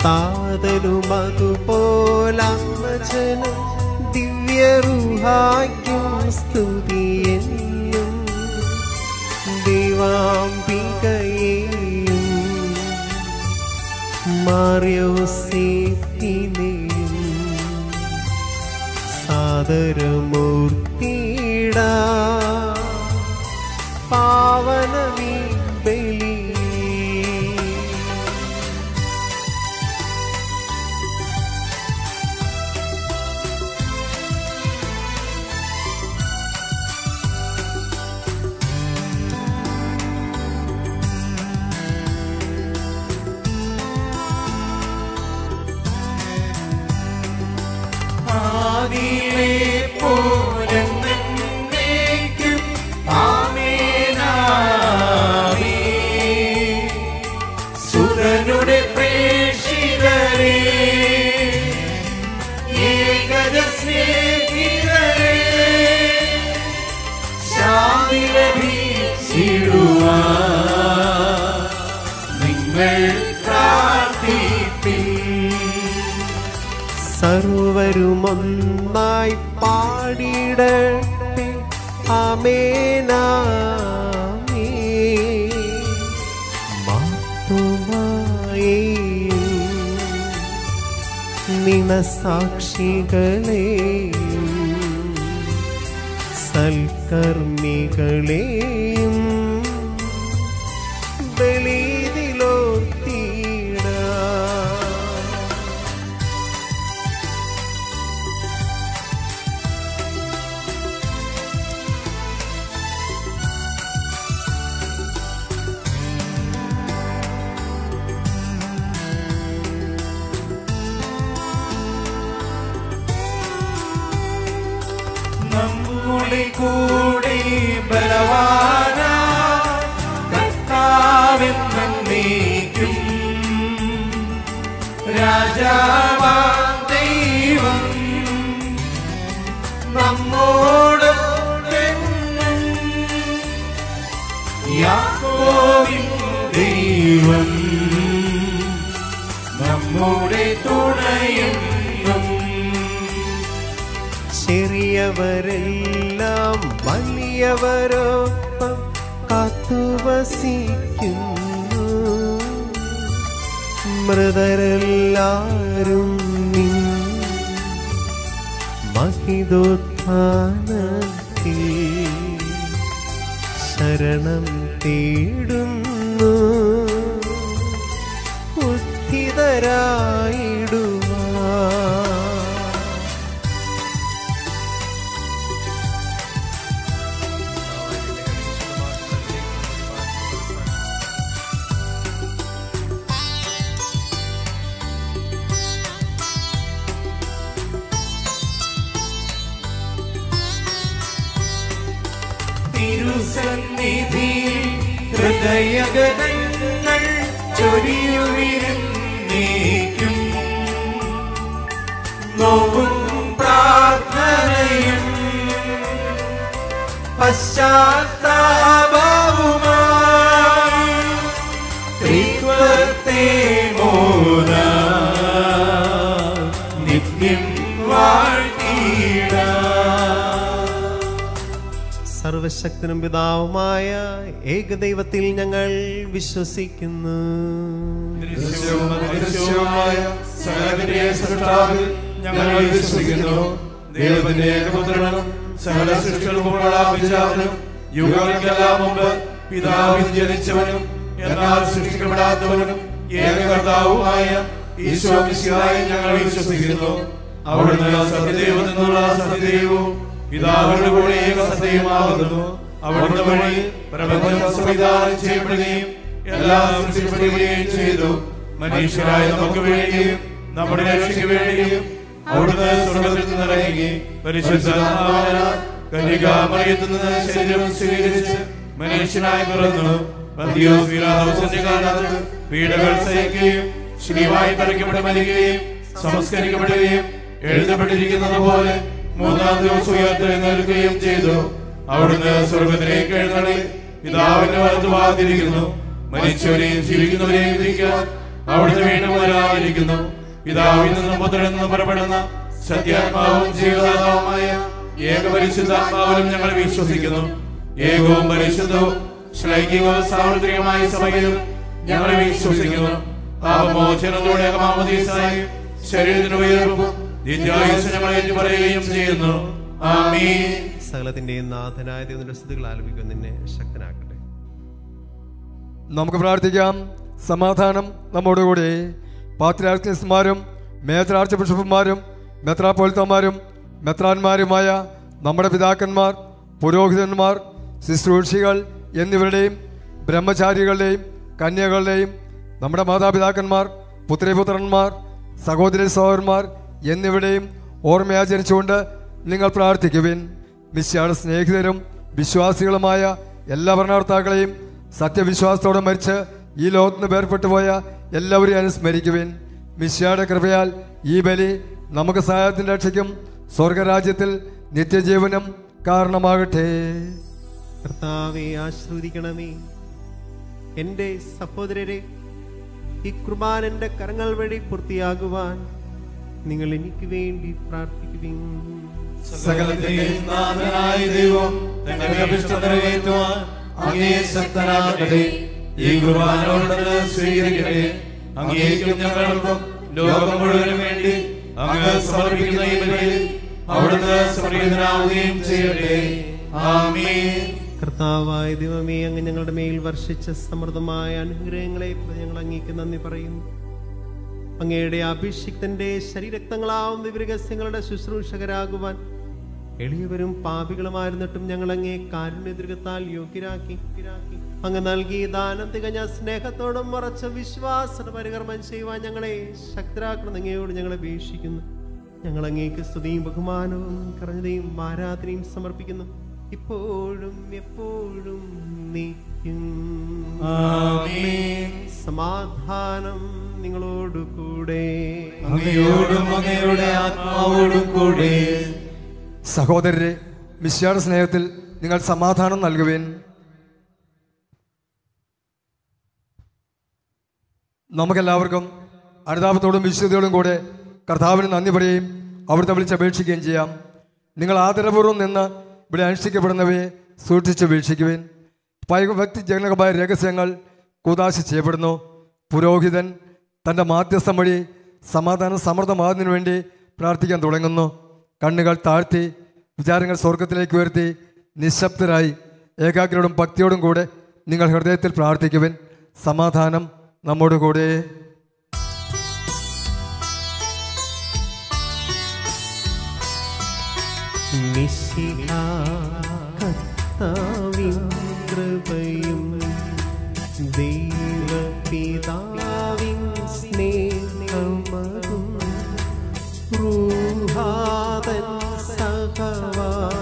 Speaker 5: താതനും അതുപോലമ്മജനും ദിവ്യറുഹായ്ക്കും സ്തുതിയെന്നും ദൈവാംബികയെയും മറിയോസേപ്പിനെയും സാദരമൂർത്തിയിടാ പാവനമീ ബലി.
Speaker 2: സുരനുടെ പ്രേക്ഷിതരേ, ഏകജ സ്നേഹിതരേ, ശാന്തി ലഭിച്ചിടുവാൻ നിങ്ങൾ പ്രാർത്ഥിപ്പിൻ.
Speaker 5: സർവരുമൊന്നായി പാടിടട്ടെ ആമേനാമേ. മാർത്തോമായെയും നിണസാക്ഷികളെയും സൽക്കർമ്മികളെയും ബലിയിലോർത്തിയിടാ.
Speaker 2: നമ്മുടെ കൂടെ ബലവാൻ യാക്കോബിൻ ദൈവം നമ്മുടെ തുണയെന്നും.
Speaker 1: ചെറിയവരെല്ലാം വലിയവരൊപ്പം കാത്തുവസിക്കുന്നു. മൃതരെല്ലാരും നിൻ മഹിതോത്ഥാനത്തിൽ ശരണം തേടുന്നു. ഉദ്ധിതരായിടുവാൻ
Speaker 2: തിരുസന്നിധിയിൽ ഹൃദയഗതങ്ങൾ ചൊരിയുവിരുന്നേക്കും. നോവും പ്രാർത്ഥനയും പശ്ചാത്താപവുമായി ത്രിത്വത്തെ മോദ നിത്യം വാഴ്ത്തിയിടാം.
Speaker 1: സർവശക്തനും പിതാവുമായ ഏകദൈവത്തിൽ ഞങ്ങൾ വിശ്വസിക്കുന്നു.
Speaker 3: ദൃശ്യവുമായ സകലത്തിന്റെയും സൃഷ്ടാവിൽ ഞങ്ങൾ വിശ്വസിക്കുന്നു. ദൈവത്തിന്റെ ഏകപുത്രനും സകല സൃഷ്ടികൾക്കും വിജാതനും യുഗങ്ങൾക്കെല്ലാം മുമ്പ് പിതാവിൽ ജനിച്ചവനും എന്നാൽ സൃഷ്ടിക്കപ്പെടാത്തവനും ഏകകർത്താവുമായ ഈശോ മിശിഹായെ ഞങ്ങൾ വിശ്വസിക്കുന്നു. അവിടുന്ന് സത്യദൈവത്തിൽ നിന്നുള്ള സത്യദൈവവും പിതാവിന്റെ കൂടെ ഏകസത്യമാകുന്നു. അവിടുന്ന് വഴി പ്രപഞ്ചം സംവിധാനം ചെയ്യപ്പെടുകയും എല്ലാം സൃഷ്ടിക്കപ്പെടുകയും ചെയ്തു. മനുഷ്യരായ നമുക്ക് വേണ്ടിയും നമ്മുടെ രക്ഷയ്ക്ക് വേണ്ടിയും അവിടുന്ന് സ്വർഗ്ഗത്തിൽ നിന്നിറങ്ങി പരിശുദ്ധാത്മാവിനാൽ കന്യകാമറിയത്തിൽ നിന്ന് ശരീരം സ്വീകരിച്ച് മനുഷ്യനായി പിറന്നു. പന്തിയോസ് പീലാത്തോസിന്റെ കാലത്ത് പീഡകൾ സഹിക്കുകയും ശിലുവായി തറയ്ക്കപ്പെട്ട് മരിക്കുകയും സംസ്കരിക്കപ്പെടുകയും എഴുതപ്പെട്ടിരിക്കുന്നത് പോലെ മൂന്നാം ദിവസം ഉയർത്തെഴുന്നേൽക്കുകയും ചെയ്തു. അവിടുന്ന് സ്വർഗത്തിലേക്ക് എഴുന്നള്ളി പിതാവിന്റെ വലത്തുഭാഗത്തിരിക്കുന്നു. മരിച്ചവരെയും ജീവിക്കുന്നവരെയും വിധിക്കാൻ അവിടുന്ന് വീണ്ടും വരാതിരിക്കുന്നു. പിതാവിൽ നിന്നും പുത്രനിൽ നിന്നും പുറപ്പെടുന്ന സത്യാത്മാവും ജീവദാതാവുമായ ഏകപരിശുദ്ധാത്മാവിലും ഞങ്ങൾ വിശ്വസിക്കുന്നു. ഏകവും പരിശുദ്ധവും ശ്ലൈകികവും സാർവത്രികമായ സഭയിലും ഞങ്ങൾ വിശ്വസിക്കുന്നു. പാപമോചനത്തോടെ മാമോദീസായി ശരീരത്തിന് ഉയർപ്പും നിത്യായുസ്സും ഞങ്ങൾ ഏറ്റുപറയുകയും ചെയ്യുന്നു. ആമീൻ.
Speaker 1: സകലത്തിന്റെയും നാഥനായ ദൈവത്തിന്റെ സ്തുതികൾ ആലപിക്കാൻ നിന്നെ ശക്തനാക്കട്ടെ.
Speaker 3: നമുക്ക് പ്രാർത്ഥിക്കാം. സമാധാനം നമ്മോടുകൂടി. പാത്രിയാർക്കീസ്മാരും മേജർ ആർച്ച് ബിഷപ്പുമാരും മെത്രാപ്പൊലീത്തമാരും മെത്രാന്മാരുമായ നമ്മുടെ പിതാക്കന്മാർ, പുരോഹിതന്മാർ, ശുശ്രൂഷികൾ എന്നിവരുടെയും ബ്രഹ്മചാരികളുടെയും കന്യകളുടെയും നമ്മുടെ മാതാപിതാക്കന്മാർ, പുത്രിപുത്രന്മാർ, സഹോദരി സഹോദരന്മാർ എന്നിവരുടെയും ഓർമ്മയാചരിച്ചുകൊണ്ട് നിങ്ങൾ പ്രാർത്ഥിക്കുവിൻ. മിശിഹായുടെ സ്നേഹിതരും വിശ്വാസികളുമായ എല്ലാ ഭരണകർത്താക്കളെയും സത്യവിശ്വാസത്തോടെ മരിച്ച് ഈ ലോകത്തിന് വേർപെട്ടു പോയ എല്ലാവരെയും അനുസ്മരിക്കുവിൻ. മിശിഹായുടെ കൃപയാൽ ഈ ബലി നമുക്ക് സഹായത്തിൻ്റെ രക്ഷയ്ക്കും സ്വർഗരാജ്യത്തിൽ നിത്യജീവനും കാരണമാകട്ടെ.
Speaker 1: കർത്താവെ ആശ്രവദിക്കണമേ. എൻ്റെ സഹോദരരെ, ഈ കുർബാന എൻ്റെ കരങ്ങൾ വഴി പൂർത്തിയാകുവാൻ നിങ്ങൾ എനിക്ക് വേണ്ടി പ്രാർത്ഥിക്കുവിൻ.
Speaker 2: സകലത്തിന്റെയും നാഥനായ ദൈവം തന്റെ അഭിഷ്ടം നിറവേറ്റുവാൻ അങ്ങേ ശക്തനാകട്ടെ. ഈ കുർബാനയോട് സ്വീകരിക്കട്ടെ. അങ്ങേക്കും ഞങ്ങൾക്കും ലോകം മുഴുവനും വേണ്ടി അങ്ങ് സമർപ്പിക്കുന്ന ഈ ബലിയിൽ അവിടുന്ന് സംപ്രീതനാവുകയും ചെയ്യട്ടെ. ആമീൻ.
Speaker 1: കർത്താവായ ദൈവമേ, അങ്ങ് ഞങ്ങളുടെ മേൽ വർഷിച്ച സമൃദ്ധമായ അനുഗ്രഹങ്ങളെ ഞങ്ങൾ അങ്ങേക്ക് നന്ദി പറയുന്നു. അങ്ങയുടെ അഭിഷിക്തന്റെ ശരീരക്തങ്ങളാവും ദിവ്യരഹസ്യങ്ങളുടെ ശുശ്രൂഷകരാകുവാൻ എളിയവരും പാപികളുമായിരുന്നിട്ടും ഞങ്ങൾ അങ്ങേ കാരുണ്യദൃഗത്താൽ യോഗ്യരാക്കി. അങ്ങ് നൽകിയ ദാനം തികഞ്ഞ സ്നേഹത്തോടും ഉറച്ച വിശ്വാസ പരികർമ്മം ചെയ്യുവാൻ ഞങ്ങളെ ശക്തരാക്കണം. അങ്ങയോട് ഞങ്ങളെ അപേക്ഷിക്കുന്നു. ഞങ്ങൾ അങ്ങേക്ക് സ്തുതിയും ബഹുമാനവും കറഞ്ഞതയും ആരാധനയും സമർപ്പിക്കുന്നു, ഇപ്പോഴും എപ്പോഴും നീക്കും.
Speaker 2: ആമീൻ.
Speaker 1: സമാധാനം നിങ്ങളോടു കൂടെ.
Speaker 2: അങ്ങയോടും അങ്ങയുടെ ആത്മാവോടും കൂടെ.
Speaker 3: സഹോദരരെ, മിശിഹായുടെ സ്നേഹത്തിൽ നിങ്ങൾ സമാധാനം നൽകുവിൻ. നമുക്കെല്ലാവർക്കും അനുതാപത്തോടും വിശുദ്ധിയോടും കൂടെ കർത്താവിന് നന്ദി പറയുകയും അവിടുത്തെ വിളിച്ചപേക്ഷിക്കുകയും ചെയ്യാം. നിങ്ങൾ ആദരപൂർവ്വം നിന്ന് ഇവിടെ അനുഷ്ഠിക്കപ്പെടുന്നവയെ സൂക്ഷിച്ച് വീക്ഷിക്കുവിൻ. വ്യക്തിജനകമായ രഹസ്യങ്ങൾ കൂദാശ ചെയ്യപ്പെടുന്നു. പുരോഹിതൻ തൻ്റെ മാധ്യസ്ഥം വഴി സമാധാനം സമൃദ്ധമാകുന്നതിന് വേണ്ടി പ്രാർത്ഥിക്കാൻ തുടങ്ങുന്നു. കണ്ണുകൾ താഴ്ത്തി വിചാരങ്ങൾ സ്വർഗത്തിലേക്ക് ഉയർത്തി നിശബ്ദരായി ഏകാഗ്രയോടും ഭക്തിയോടും കൂടെ നിങ്ങൾ ഹൃദയത്തിൽ പ്രാർത്ഥിക്കുവിൻ. സമാധാനം നമ്മോടുകൂടെ.
Speaker 5: കർത്താവിൻ കൃപയും ദൈവപിതാവിൻ സ്നേഹമതും റൂഹാതൻ സഹവാസവും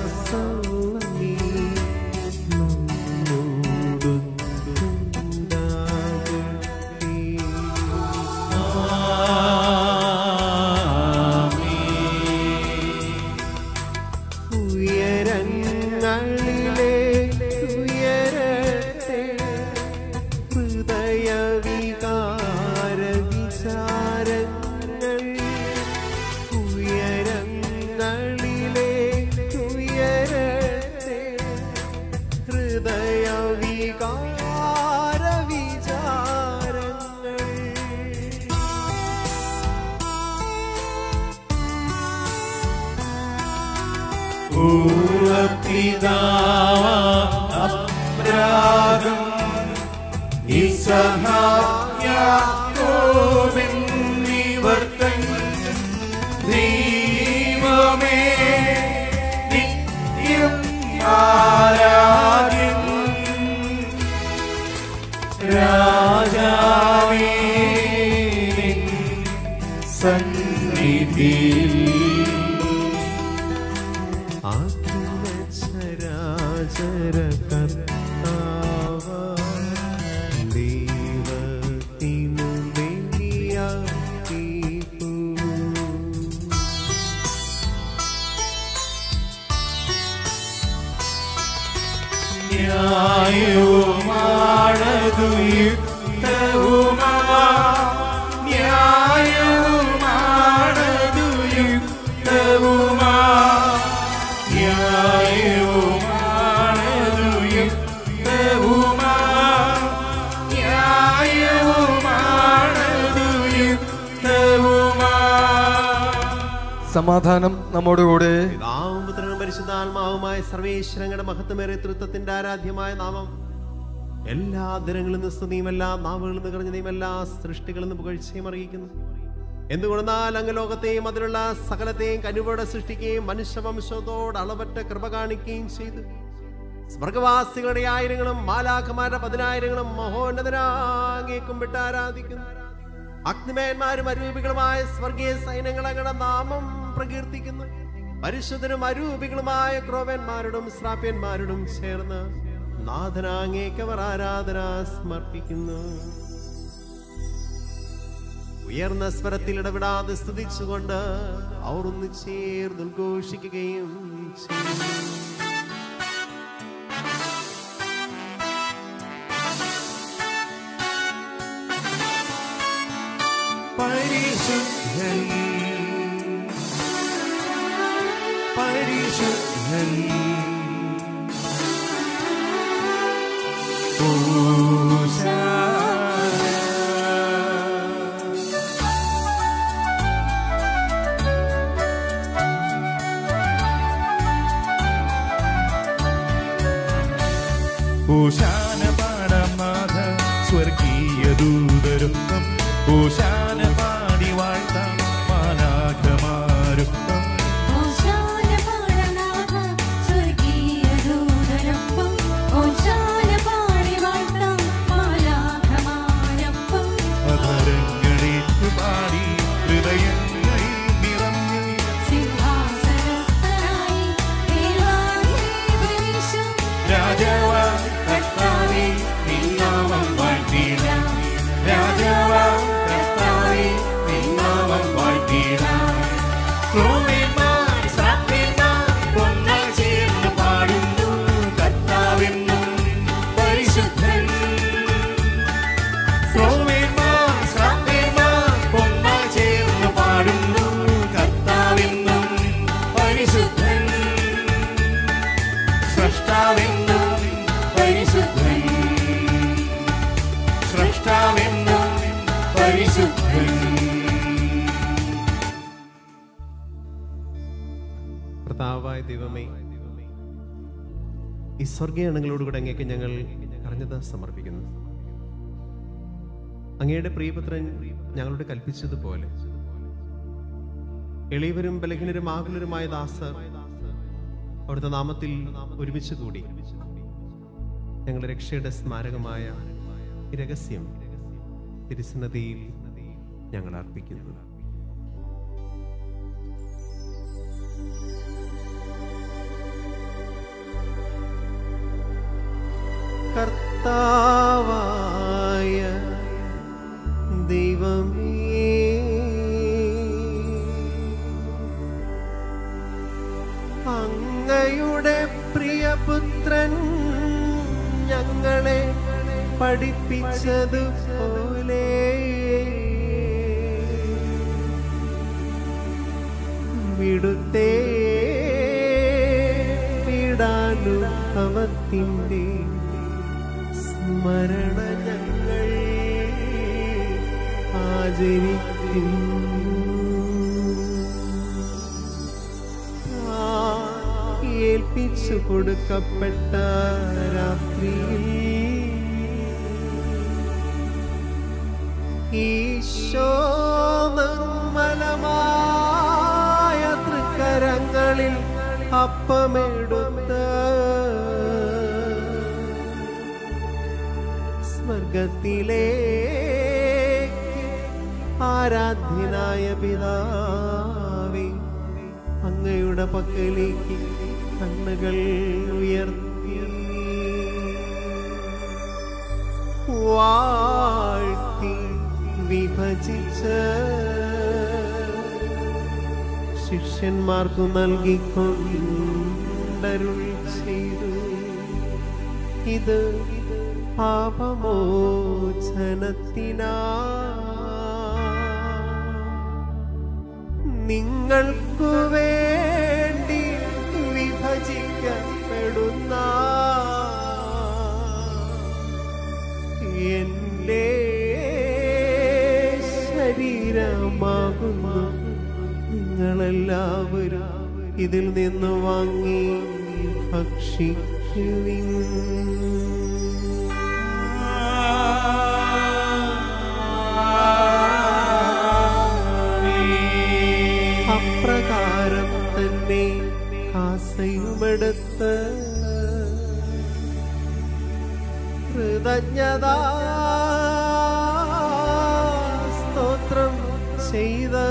Speaker 2: അബ്രാഹം ഇസഹാക്ക് യാക്കോബ് എന്നിവർ തൻ ദൈവമേ നിത്യം ആരാധ്യൻ രാജാവേ നിൻ സന്നിധിയിൽ ന്യായവുമാണതു യുക്തവുമാ ന്യായവുമാണതു യുക്തവുമാ ന്യായവുമാണതു യുക്തവുമാ ന്യായവുമാണതു യുക്തവുമാ.
Speaker 3: സമാധാനം നമ്മോടുകൂടെ.
Speaker 5: പിതാവും പുത്രനും പരിശുദ്ധാത്മാവുമായ സർവേശ്വരങ്ങളുടെ മഹത്വമേറിയ തൃത്വത്തിന്റെ ആരാധ്യമായ നാമം എല്ലാ ആദരങ്ങളിൽ നിന്ന് സ്തുതിയും എല്ലാ നാവുകളിൽ നിന്ന് കറിഞ്ഞതയും എല്ലാ സൃഷ്ടികളിൽ നിന്ന് പുകഴ്ചയും അറിയിക്കുന്നു. എന്തുകൊണ്ടെന്നാൽ അങ്ങ് ലോകത്തെയും അതിലുള്ള സകലത്തെയും കനിവോടെ സൃഷ്ടിക്കുകയും മനുഷ്യവംശത്തോട് അളവറ്റ കൃപ കാണിക്കുകയും ചെയ്തു. സ്വർഗവാസികളുടെ ആയിരങ്ങളും മാലാഖമാരുടെ 10,000ങ്ങളും മഹോന്നതനാങ്ങേ കുമ്പിട്ട് ആരാധിക്കുന്നു. അഗ്നിമയന്മാരും അരൂപികളുമായ സ്വർഗീയ സൈന്യങ്ങൾ അങ്ങയുടെ നാമം പ്രകീർത്തിക്കുന്നു. പരിശുദ്ധരും അരൂപികളുമായ ക്രോവന്മാരോടും ശ്രാപ്യന്മാരോടും ചേർന്ന് നാഥനാങ്ങേക്കവർ ആരാധന സമർപ്പിക്കുന്നു. ഉയർന്ന സ്വരത്തിൽ ഇടപെടാതെ സ്തുതിച്ചുകൊണ്ട് അവർ ഒന്ന് ചേർന്ന് ഉദ്ഘോഷിക്കുകയും ചെയ്യും.
Speaker 2: പരിശുദ്ധൻ പരിശുദ്ധൻ ഹോശാന പാടാം നാഥ സ്വർഗീയ ദൂതരൊപ്പം ഹോശാന പാടി വാഴ്ത്താം മാലാഖമാരൊപ്പം
Speaker 7: ഹോശാന പാടാം നാഥ സ്വർഗീയ ദൂതരൊപ്പം ഹോശാന പാടി വാഴ്ത്താം മാലാഖമാരൊപ്പം
Speaker 2: അധരങ്ങളേറ്റു പാടി ഹൃദയങ്ങളിൽ നിറഞ്ഞു
Speaker 7: സിംഹാസനസ്ഥനായി ദേവാദേവനീശൻ
Speaker 2: രാജാവാ കർത്താവേ നിൻ നാമം വാഴ്ത്തിടാം രാജാവാ കർത്താവേ നിൻ നാമം വാഴ്ത്തിടാം ക്രോവന്മാർ ശ്രാപ്യന്മാർ ഒന്നായി ചേർന്ന് പാടുന്നു കർത്താവെന്നും പരിശുദ്ധൻ ക്രോവന്മാർ
Speaker 5: ദൈവമേ, ഈ സ്വർഗീയ അണങ്ങളോടുകൂടെ അങ്ങേക്ക് ഞങ്ങൾ അറിഞ്ഞത് സമർപ്പിക്കുന്നു. അങ്ങയുടെ പ്രിയപുത്രൻ ഞങ്ങളോട് കൽപ്പിച്ചതുപോലെ എളിയവരും ബലഹീനരും ആകുലരുമായ ദാസർ അവിടുത്തെ നാമത്തിൽ ഒരുമിച്ച് കൂടി ഞങ്ങളുടെ രക്ഷയുടെ സ്മാരകമായ രഹസ്യം തിരുസന്നിധിയിൽ ഞങ്ങൾ അർപ്പിക്കുന്നു. കർത്താവായ ദൈവമേ, അങ്ങയുടെ പ്രിയപുത്രൻ ഞങ്ങളെ പഠിപ്പിച്ചതുപോലെ വിടുത്തെ പീഡാനുഭവത്തിൻ്റെ സ്മരണ ഞങ്ങൾ ആചരിക്കുന്നു. ഏൽപ്പിച്ചു കൊടുക്കപ്പെട്ട രാത്രിയിൽ ഈശോ നിർമ്മലമായ തൃക്കരങ്ങളിൽ അപ്പമെടുത്ത് സ്വർഗത്തിലേക്ക് ആരാധ്യനായ പിതാവേ, അങ്ങയുടെ പക്കലേക്ക് കണ്ണുകൾ ഉയർത്തി വാഴ്ത്തി വിഭജിച്ച് ശിഷ്യന്മാർക്കു നൽകിക്കൊണ്ടരുൾ ചെയ്തു. ഇത് പാപമോചനത്തിനാ നിങ്ങൾക്കു വേണ്ടി വിഭജിക്കപ്പെടുന്ന എൻ്റെ ശരീരമാകുന്നു. നിങ്ങളെല്ലാവരും ഇതിൽ നിന്ന് വാങ്ങി ഭക്ഷിക്കുവിൻ. അപ്രകാരം തന്നെ കാസയുമെടുത്ത് കൃതജ്ഞതാ സ്തോത്രം ചെയ്ത്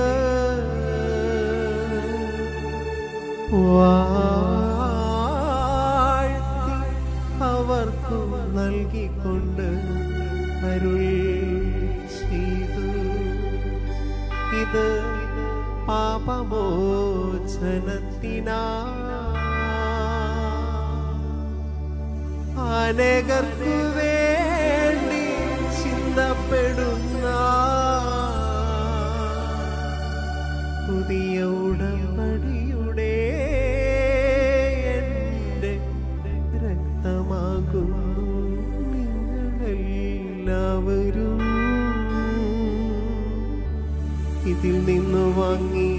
Speaker 5: വാഴ്ത്തി അവർക്കു നൽകിക്കൊണ്ട് അരുൾ ചെയ്തു. ഇത് പാപമോചനത്തിനാ അനേകർക്കു വേണ്ടി ചിന്തപ്പെടുന്ന പുതിയ ഉടമ്പടിയുടെ എൻ്റെ രക്തമാകുന്നു. നിങ്ങളെല്ലാവരും ഇതിൽ നിന്ന് വാങ്ങി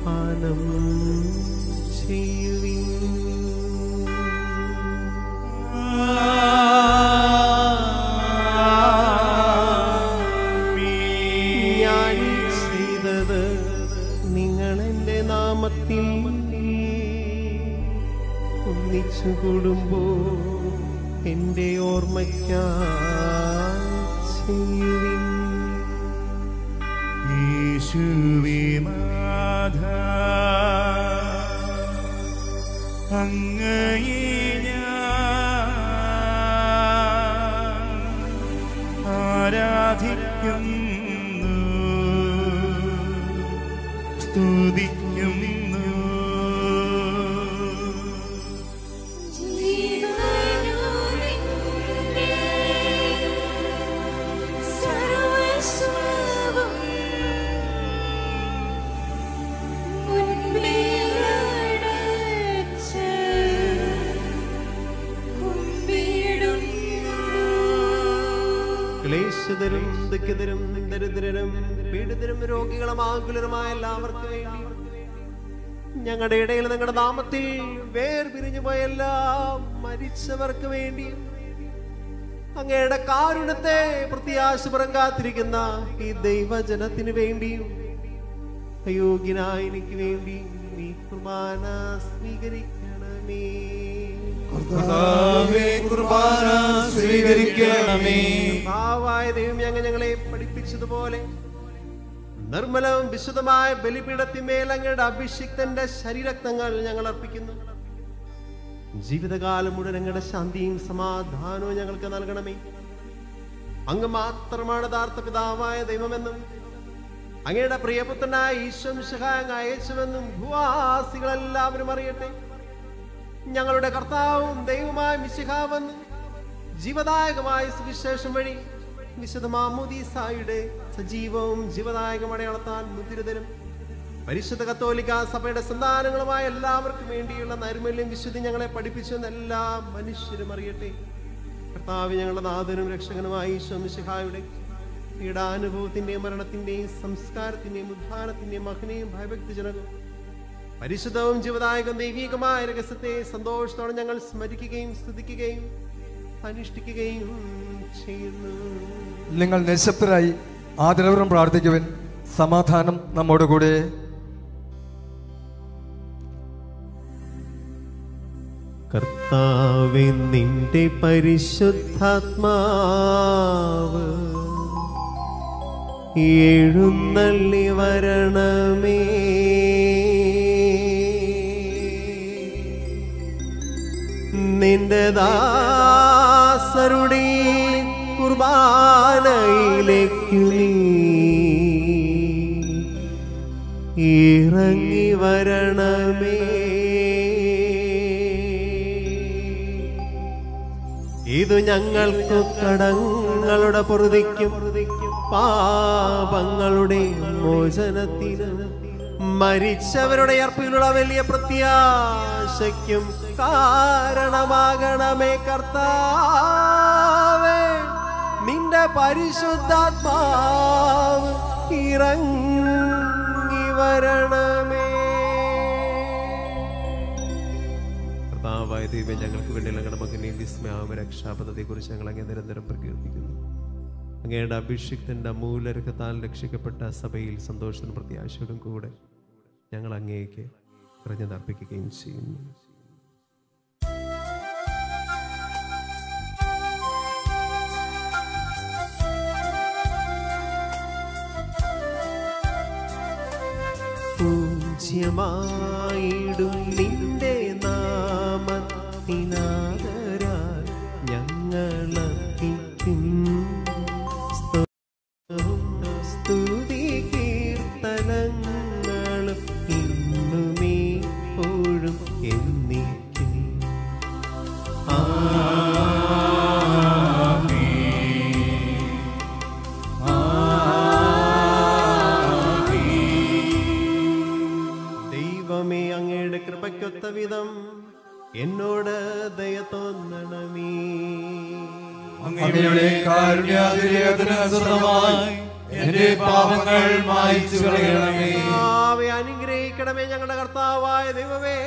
Speaker 5: പാനം ചെയ്യുവിൻ. ഞാൻ ചെയ്തത് നിങ്ങളെന്റെ നാമത്തിൽ ഒന്നിച്ചു കൂടുമ്പോ എന്റെ ഓർമ്മയ്ക്കായി ചെയ്യുവിൻ.
Speaker 2: യേശുവേ നാഥ, അങ്ങയെ ഞാൻ ആരാധിക്കുന്നു, സ്തുതിക്കുന്നു.
Speaker 5: ക്ലേശിതരും ദുഃഖിതരും ദരിദ്രരും പീഡിതരും രോഗികളും ആകുലരുമായ എല്ലാവർക്കും വേണ്ടി ഞങ്ങളുടെ ഇടയിൽ നിങ്ങളുടെ നാമത്തിൽ വേർപിരിഞ്ഞു പോയെല്ലാം മരിച്ചവർക്ക് വേണ്ടി അങ്ങയുടെ കാരുണ്യത്തെ പ്രത്യാശപരം കാത്തിരിക്കുന്ന ഈ ദൈവജനത്തിന് വേണ്ടിയും അയോഗ്യനായ എനിക്ക് വേണ്ടി നീ കുർബാന സ്വീകരിക്കണമേ.
Speaker 2: കുർബാന സ്വീകരിക്കണമേ.
Speaker 5: ഭാവായ ദൈവം ഞങ്ങളെ പഠിപ്പിച്ചതുപോലെ നിർമ്മലവും വിശുദ്ധമായ ബലിപീഠത്തിന്മേൽ അങ്ങയുടെ അഭിഷിക്തന്റെ ശരീരക്തങ്ങൾ ഞങ്ങൾ അർപ്പിക്കുന്നു. ജീവിതകാലം മുഴുവൻ അങ്ങയുടെ ശാന്തിയും സമാധാനവും ഞങ്ങൾക്ക് നൽകണമേ. അങ്ങ് മാത്രമാണ് യഥാർത്ഥ പിതാവായ ദൈവമെന്നും അങ്ങയുടെ പ്രിയപുത്രനായ ഈശോ മിശിഹായെ അങ്ങ് അയച്ചുവെന്നും ഭൂവാസികളെല്ലാവരും അറിയട്ടെ. ഞങ്ങളുടെ കർത്താവും ദൈവമായ മിശിഹാവെന്നും ജീവദായകമായ സുവിശേഷം വഴി വിശുദ്ധ മാമോദീസായുടെ സജീവവും ജീവദായകം അടയാളത്താൽ മുദ്രിതരും പരിശുദ്ധ കത്തോലിക്ക സഭയുടെ സന്താനങ്ങളുമായ എല്ലാവർക്കും വേണ്ടിയുള്ള നൈർമല്യം വിശുദ്ധി ഞങ്ങളെ പഠിപ്പിച്ചെന്ന് എല്ലാ മനുഷ്യരും അറിയട്ടെ. കർത്താവ് ഞങ്ങളുടെ നാഥനും രക്ഷകനുമായ ഈശോ മിശിഹായുടെ പീഡാനുഭവത്തിന്റെയും മരണത്തിന്റെയും സംസ്കാരത്തിന്റെയും ഉദ്ധാനത്തിന്റെയും മഹനയും ഭയഭക്തിജനകവും പരിശുദ്ധവും ജീവദായകം ദൈവികമായ രഹസ്യത്തെ സന്തോഷത്തോടെ ഞങ്ങൾ സ്മരിക്കുകയും സ്തുതിക്കുകയും അനുഷ്ഠിക്കുകയും ചെയ്യുന്നു.
Speaker 3: നിങ്ങൾ നിശബ്ദരായി ആദരവരും പ്രാർത്ഥിക്കുവിൻ. സമാധാനം നമ്മോടുകൂടെ.
Speaker 5: കർത്താവേ, നിന്റെ പരിശുദ്ധാത്മാവ് എഴുന്നള്ളി വരണമേ. നിന്റെ ദാസരുടെ കുർബാനയിലേക്കു നീ ഇറങ്ങി വരണമേ. ഇത് ഞങ്ങൾക്ക് കടങ്ങളുടെ പൊറുതിക്കും പാപങ്ങളുടെ മോചനത്തിനും മരിച്ചവരുടെ അർപ്പിലുള്ള വലിയ പ്രത്യാശയ്ക്കും കാരണമാകണമേ. കർത്താവേ, നിന്റെ പരിശുദ്ധാത്മാവ് ഇറങ്ങി വരണമേ. കർത്താവായ ദൈവമേ, ഞങ്ങൾക്ക് വേണ്ടി ഞങ്ങളുടെ മകനെയും വിസ്മയാമ രക്ഷാപദ്ധതിയെ കുറിച്ച് ഞങ്ങൾ അങ്ങേ നിരന്തരം പ്രകീർത്തിക്കുന്നു. അങ്ങയുടെ അഭിഷിക്തന്റെ അമൂല്യരക്തത്താൽ രക്ഷിക്കപ്പെട്ട സഭയിൽ സന്തോഷത്തിനും പ്രത്യാശയോടും കൂടെ ഞങ്ങൾ അങ്ങേക്ക് കൃതജ്ഞതർപ്പിക്കുകയും ചെയ്യുന്നു. പൂജ്യമായിടും നിന്റെ നാമത്തിനാദരാൽ ഞങ്ങളർപ്പിക്കും സ്തുതി കീർത്തനങ്ങളും ഇന്നുമേ എപ്പോഴും എന്നേക്കും. ദൈവമേ, അങ്ങയുടെ കൃപയ്ക്കൊത്ത വിധം എന്നോട് ദയ തോന്നണമേ.
Speaker 2: അങ്ങയുടെ കാരുണ്യാതിരേകത്തിനനുസൃതമായി എന്റെ പാപങ്ങൾ മായ്ച്ചു കളയണമേ.
Speaker 5: അനുഗ്രഹിക്കണമേ ഞങ്ങളുടെ കർത്താവായ ദൈവമേ.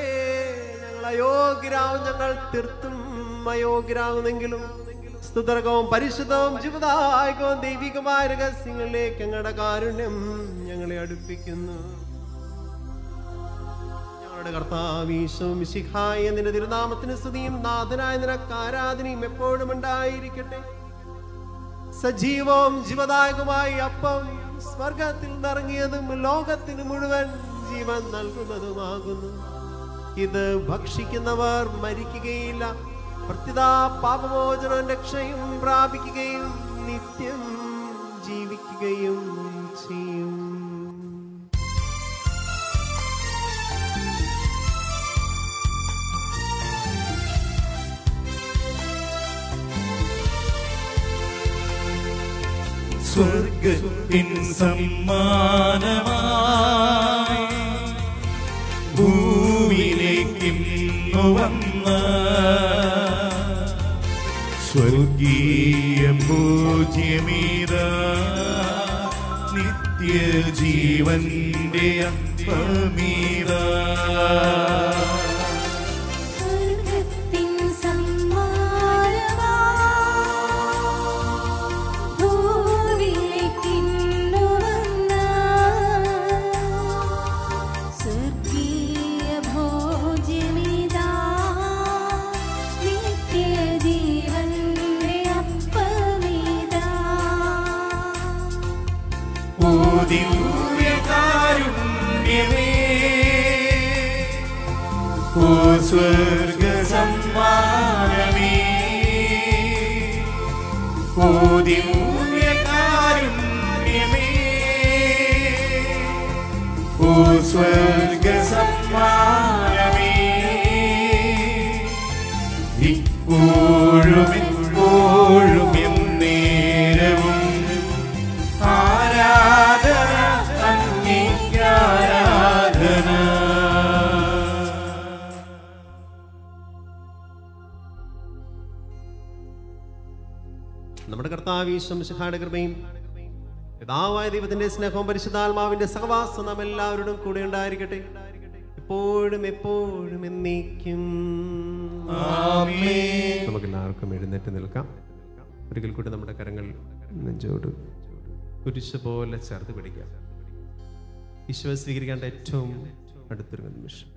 Speaker 5: ഞങ്ങൾ അയോഗ്യരാവും, ഞങ്ങൾ തീർത്തും അയോഗ്യരാകുന്നെങ്കിലും സ്തുതർക്കവും പരിശുദ്ധവും ജീവദായകവും ദൈവികമായ രഹസ്യങ്ങളിലേക്ക് ഞങ്ങളുടെ കാരുണ്യം ഞങ്ങളെ അടുപ്പിക്കുന്നു. ഞങ്ങളുടെ കർത്താവ് ഈശോ മിശിഹായ നിന്റെ തിരുനാമത്തിന് സ്തുതിയും നാഥനായ നിനക്ക് ആരാധനയും എപ്പോഴും ഉണ്ടായിരിക്കട്ടെ. സജീവവും ജീവദായകമായി അപ്പം സ്വർഗത്തിൽ നിറങ്ങിയതും ലോകത്തിന് മുഴുവൻ ജീവൻ നൽകുന്നതുമാകുന്നു. ഇത് ഭക്ഷിക്കുന്നവർ മരിക്കുകയില്ല, പ്രത്യുതാ പാപമോചനവും രക്ഷയും പ്രാപിക്കുകയും നിത്യം ജീവിക്കുകയും ചെയ്യും.
Speaker 2: സ്വർഗത്തിൻ സമ്മാനമായി ഭൂമിയിലേക്കിന്നു വന്ന സ്വർഗീയ പൂജ്യമീത നിത്യജീവന്റെ
Speaker 7: സ്വർഗ്ഗത്തിൻ സമ്മാനമാ ഭൂമിയിലേക്കിന്നു വന്ന സ്വർഗീയ ഭോജ്യമിതാ നിത്യജീവന്റെ അപ്പമിതാ
Speaker 2: ദിവ്യകാരുണ്യമേ ഓ സ്വർഗ സമ്മാനമേ ഓ ദിവ്യകാരുണ്യമേ ഓ സ്വർഗ സമ്മാനമേ ഇപ്പോഴും എപ്പോഴും എന്നേരവും ആരാധന അങ്ങേക്കാരാധന.
Speaker 5: നമ്മുടെ കർത്താവ് ഈശോ മിശിഹായുടെ കൃപയും പിതാവായ ദൈവത്തിന്റെ സ്നേഹവും പരിശുദ്ധാത്മാവിന്റെ സഹവാസം നാം എല്ലാവരോടും കൂടെ ഉണ്ടായിരിക്കട്ടെ, എപ്പോഴും എപ്പോഴും എന്നേക്കും. നമുക്ക് എല്ലാവർക്കും എഴുന്നേറ്റ് നിൽക്കാം. ഒരിക്കൽ കൂടി നമ്മുടെ കരങ്ങൾ നെഞ്ചോട് കുരിശ് പോലെ ചേർത്ത് പിടിക്കാം. ഈശോയെ സ്വീകരിക്കേണ്ട ഏറ്റവും അടുത്തൊരു നിമിഷം.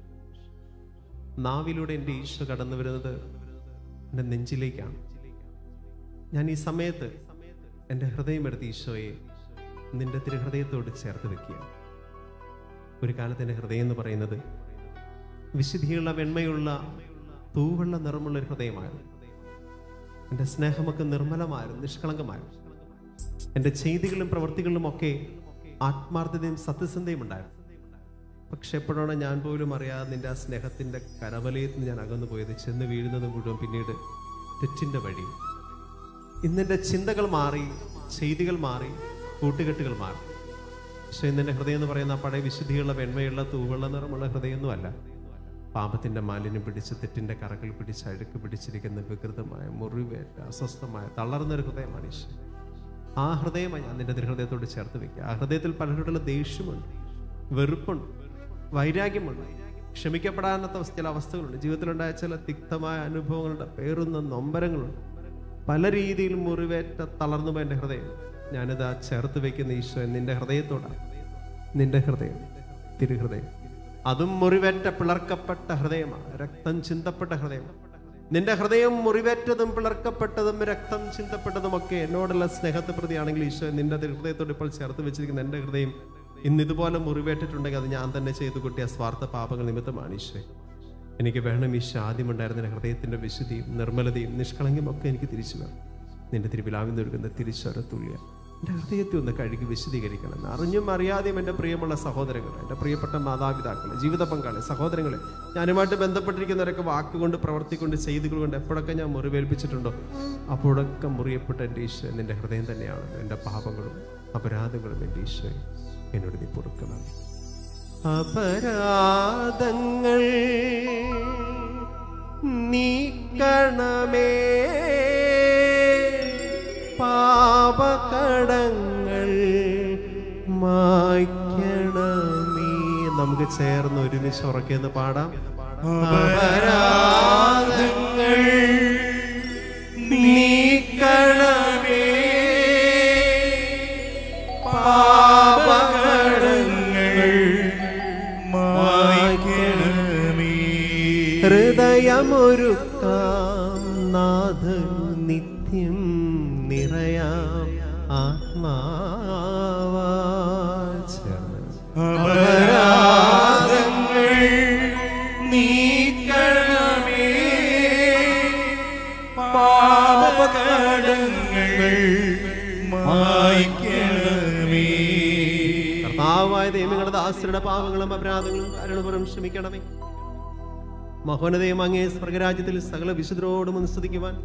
Speaker 5: നാവിലൂടെ എൻ്റെ ഈശോ കടന്നു വരുന്നത് എൻ്റെ നെഞ്ചിലേക്കാണ്. ഞാൻ ഈ സമയത്ത് എൻ്റെ ഹൃദയമെടുത്ത് ഈശോയെ നിന്റെ തിരുഹൃദയത്തോട് ചേർത്ത് വെക്കുകയാണ്. ഒരു കാലത്ത് എൻ്റെ ഹൃദയം എന്ന് പറയുന്നത് വിശുദ്ധിയുള്ള വെണ്മയുള്ള തൂവെള്ള നിറമുള്ള ഒരു ഹൃദയമായിരുന്നു. എൻ്റെ സ്നേഹമൊക്കെ നിർമ്മലമായിരുന്നു, നിഷ്കളങ്കമായിരുന്നു. എൻ്റെ ചെയ്തികളും പ്രവൃത്തികളിലും ഒക്കെ ആത്മാർത്ഥതയും സത്യസന്ധയും ഉണ്ടായിരുന്നു. പക്ഷെ എപ്പോഴാണ് ഞാൻ പോലും അറിയാതെ നിന്റെ ആ സ്നേഹത്തിൻ്റെ കരവലയത്തിൽ ഞാൻ അകന്നു പോയത്, ചെന്ന് വീഴുന്നത് മുഴുവൻ പിന്നീട് തെറ്റിൻ്റെ വഴി. ഇന്നെൻ്റെ ചിന്തകൾ മാറി, ചെയ്തികൾ മാറി, കൂട്ടുകെട്ടുകൾ മാറി. പക്ഷെ ഇന്നെൻ്റെ ഹൃദയം എന്ന് പറയുന്ന പഴയ വിശുദ്ധിയുള്ള വെണ്മയുള്ള തൂവെള്ള നിറമുള്ള ഹൃദയമൊന്നുമല്ല. പാപത്തിൻ്റെ മാലിന്യം പിടിച്ച്, തെറ്റിൻ്റെ കറകൾ പിടിച്ച്, അഴുക്ക് പിടിച്ചിരിക്കുന്ന വികൃതമായ, മുറിവേറ്റ, അസ്വസ്ഥമായ, തളർന്നൊരു ഹൃദയമാണ് ഈശോ. ആ ഹൃദയമായി ഞാൻ നിന്റെ ഹൃദയത്തോട് ചേർത്ത് വെക്കുക. ആ ഹൃദയത്തിൽ പലരോടുള്ള ദേഷ്യമുണ്ട്, വെറുപ്പുണ്ട്, വൈരാഗ്യമുണ്ട്, ക്ഷമിക്കപ്പെടാത്ത ചില അവസ്ഥകളുണ്ട്, ജീവിതത്തിലുണ്ടായ ചില തിക്തമായ അനുഭവങ്ങളുടെ പേറുന്ന നൊമ്പരങ്ങളുണ്ട്. പല രീതിയിൽ മുറിവേറ്റ തളർന്നു പോയ എൻ്റെ ഹൃദയം ഞാനിതാ ചേർത്ത് വെക്കുന്ന ഈശോ നിന്റെ ഹൃദയത്തോടാണ്. നിന്റെ ഹൃദയം, തിരുഹൃദയം, അതും മുറിവേറ്റ പിളർക്കപ്പെട്ട ഹൃദയമാണ്, രക്തം ചിന്തപ്പെട്ട ഹൃദയമാണ്. നിന്റെ ഹൃദയം മുറിവേറ്റതും പിളർക്കപ്പെട്ടതും രക്തം ചിന്തപ്പെട്ടതുമൊക്കെ എന്നോടുള്ള സ്നേഹത്തെ പ്രതിയാണെങ്കിൽ ഈശോ നിന്റെ ഹൃദയത്തോട് ഇപ്പോൾ ചേർത്ത് വെച്ചിരിക്കുന്ന എൻ്റെ ഹൃദയം ഇന്ന് ഇതുപോലെ മുറിവേറ്റിട്ടുണ്ടെങ്കിൽ അത് ഞാൻ തന്നെ ചെയ്തു കൂട്ടിയ സ്വാർത്ഥ പാപങ്ങൾ നിമിത്തമാണ് ഈശോ. എനിക്ക് വേണം ഈശോ ആദ്യമുണ്ടായിരുന്ന ഹൃദയത്തിൻ്റെ വിശുദ്ധിയും നിർമ്മലതയും നിഷ്കളങ്കയും ഒക്കെ എനിക്ക് തിരിച്ചു വേണം. നിന്റെ തിരുവിലാവിൽ നിന്നൊഴുകുന്ന തിരിച്ചൊരു തുല്യ എൻ്റെ ഹൃദയത്തെ ഒന്ന് കഴുകി വിശദീകരിക്കണം. അറിഞ്ഞും അറിയാതെയും എൻ്റെ പ്രിയമുള്ള സഹോദരങ്ങളെ, എൻ്റെ പ്രിയപ്പെട്ട മാതാപിതാക്കളെ, ജീവിത പങ്കാളി, സഹോദരങ്ങളെ, ഞാനുമായിട്ട് ബന്ധപ്പെട്ടിരിക്കുന്നവരൊക്കെ വാക്കുകൊണ്ട്, പ്രവർത്തിക്കൊണ്ട്, ചെയ്തുകൾ കൊണ്ട് എപ്പോഴൊക്കെ ഞാൻ മുറിവേൽപ്പിച്ചിട്ടുണ്ടോ അപ്പോഴൊക്കെ മുറിയപ്പെട്ട എൻ്റെ ഈശോ നിൻ്റെ ഹൃദയം തന്നെയാണ്. എൻ്റെ പാപങ്ങളും അപരാധങ്ങളും എൻ്റെ ഈശോ എന്നോട് നീ പൊറുക്കണം. അപരാധങ്ങൾ നീക്കണമേ, പാപകടങ്ങൾ മായ്ക്കണമേ. നമുക്ക് ചേർന്ന് ഒരുമിച്ച് ഉറക്കെന്ന് പാടാം. അപരാധങ്ങൾ നീക്കണമേ, പാപകടങ്ങൾ മായ്ക്കണമേ. ഹൃദയമൊരുക്കാം നാഥൻ നിത്യം നിറയാം ആത്മാവാചരണം.
Speaker 2: അപരാധങ്ങൾ നീക്കണമേ, പാപകടങ്ങൾ മായ്ക്കണമേ.
Speaker 5: കർത്താവായ ദൈവങ്ങളുടെ ദാസരുടെ പാപങ്ങളും അപരാധങ്ങളും കരുണപുരം ക്ഷമിക്കണമേ. മഹോന്നതയും അങ്ങേ സ്വർഗരാജ്യത്തിൽ സകല വിശുദ്ധരോടും സ്തുതിക്കുവാൻ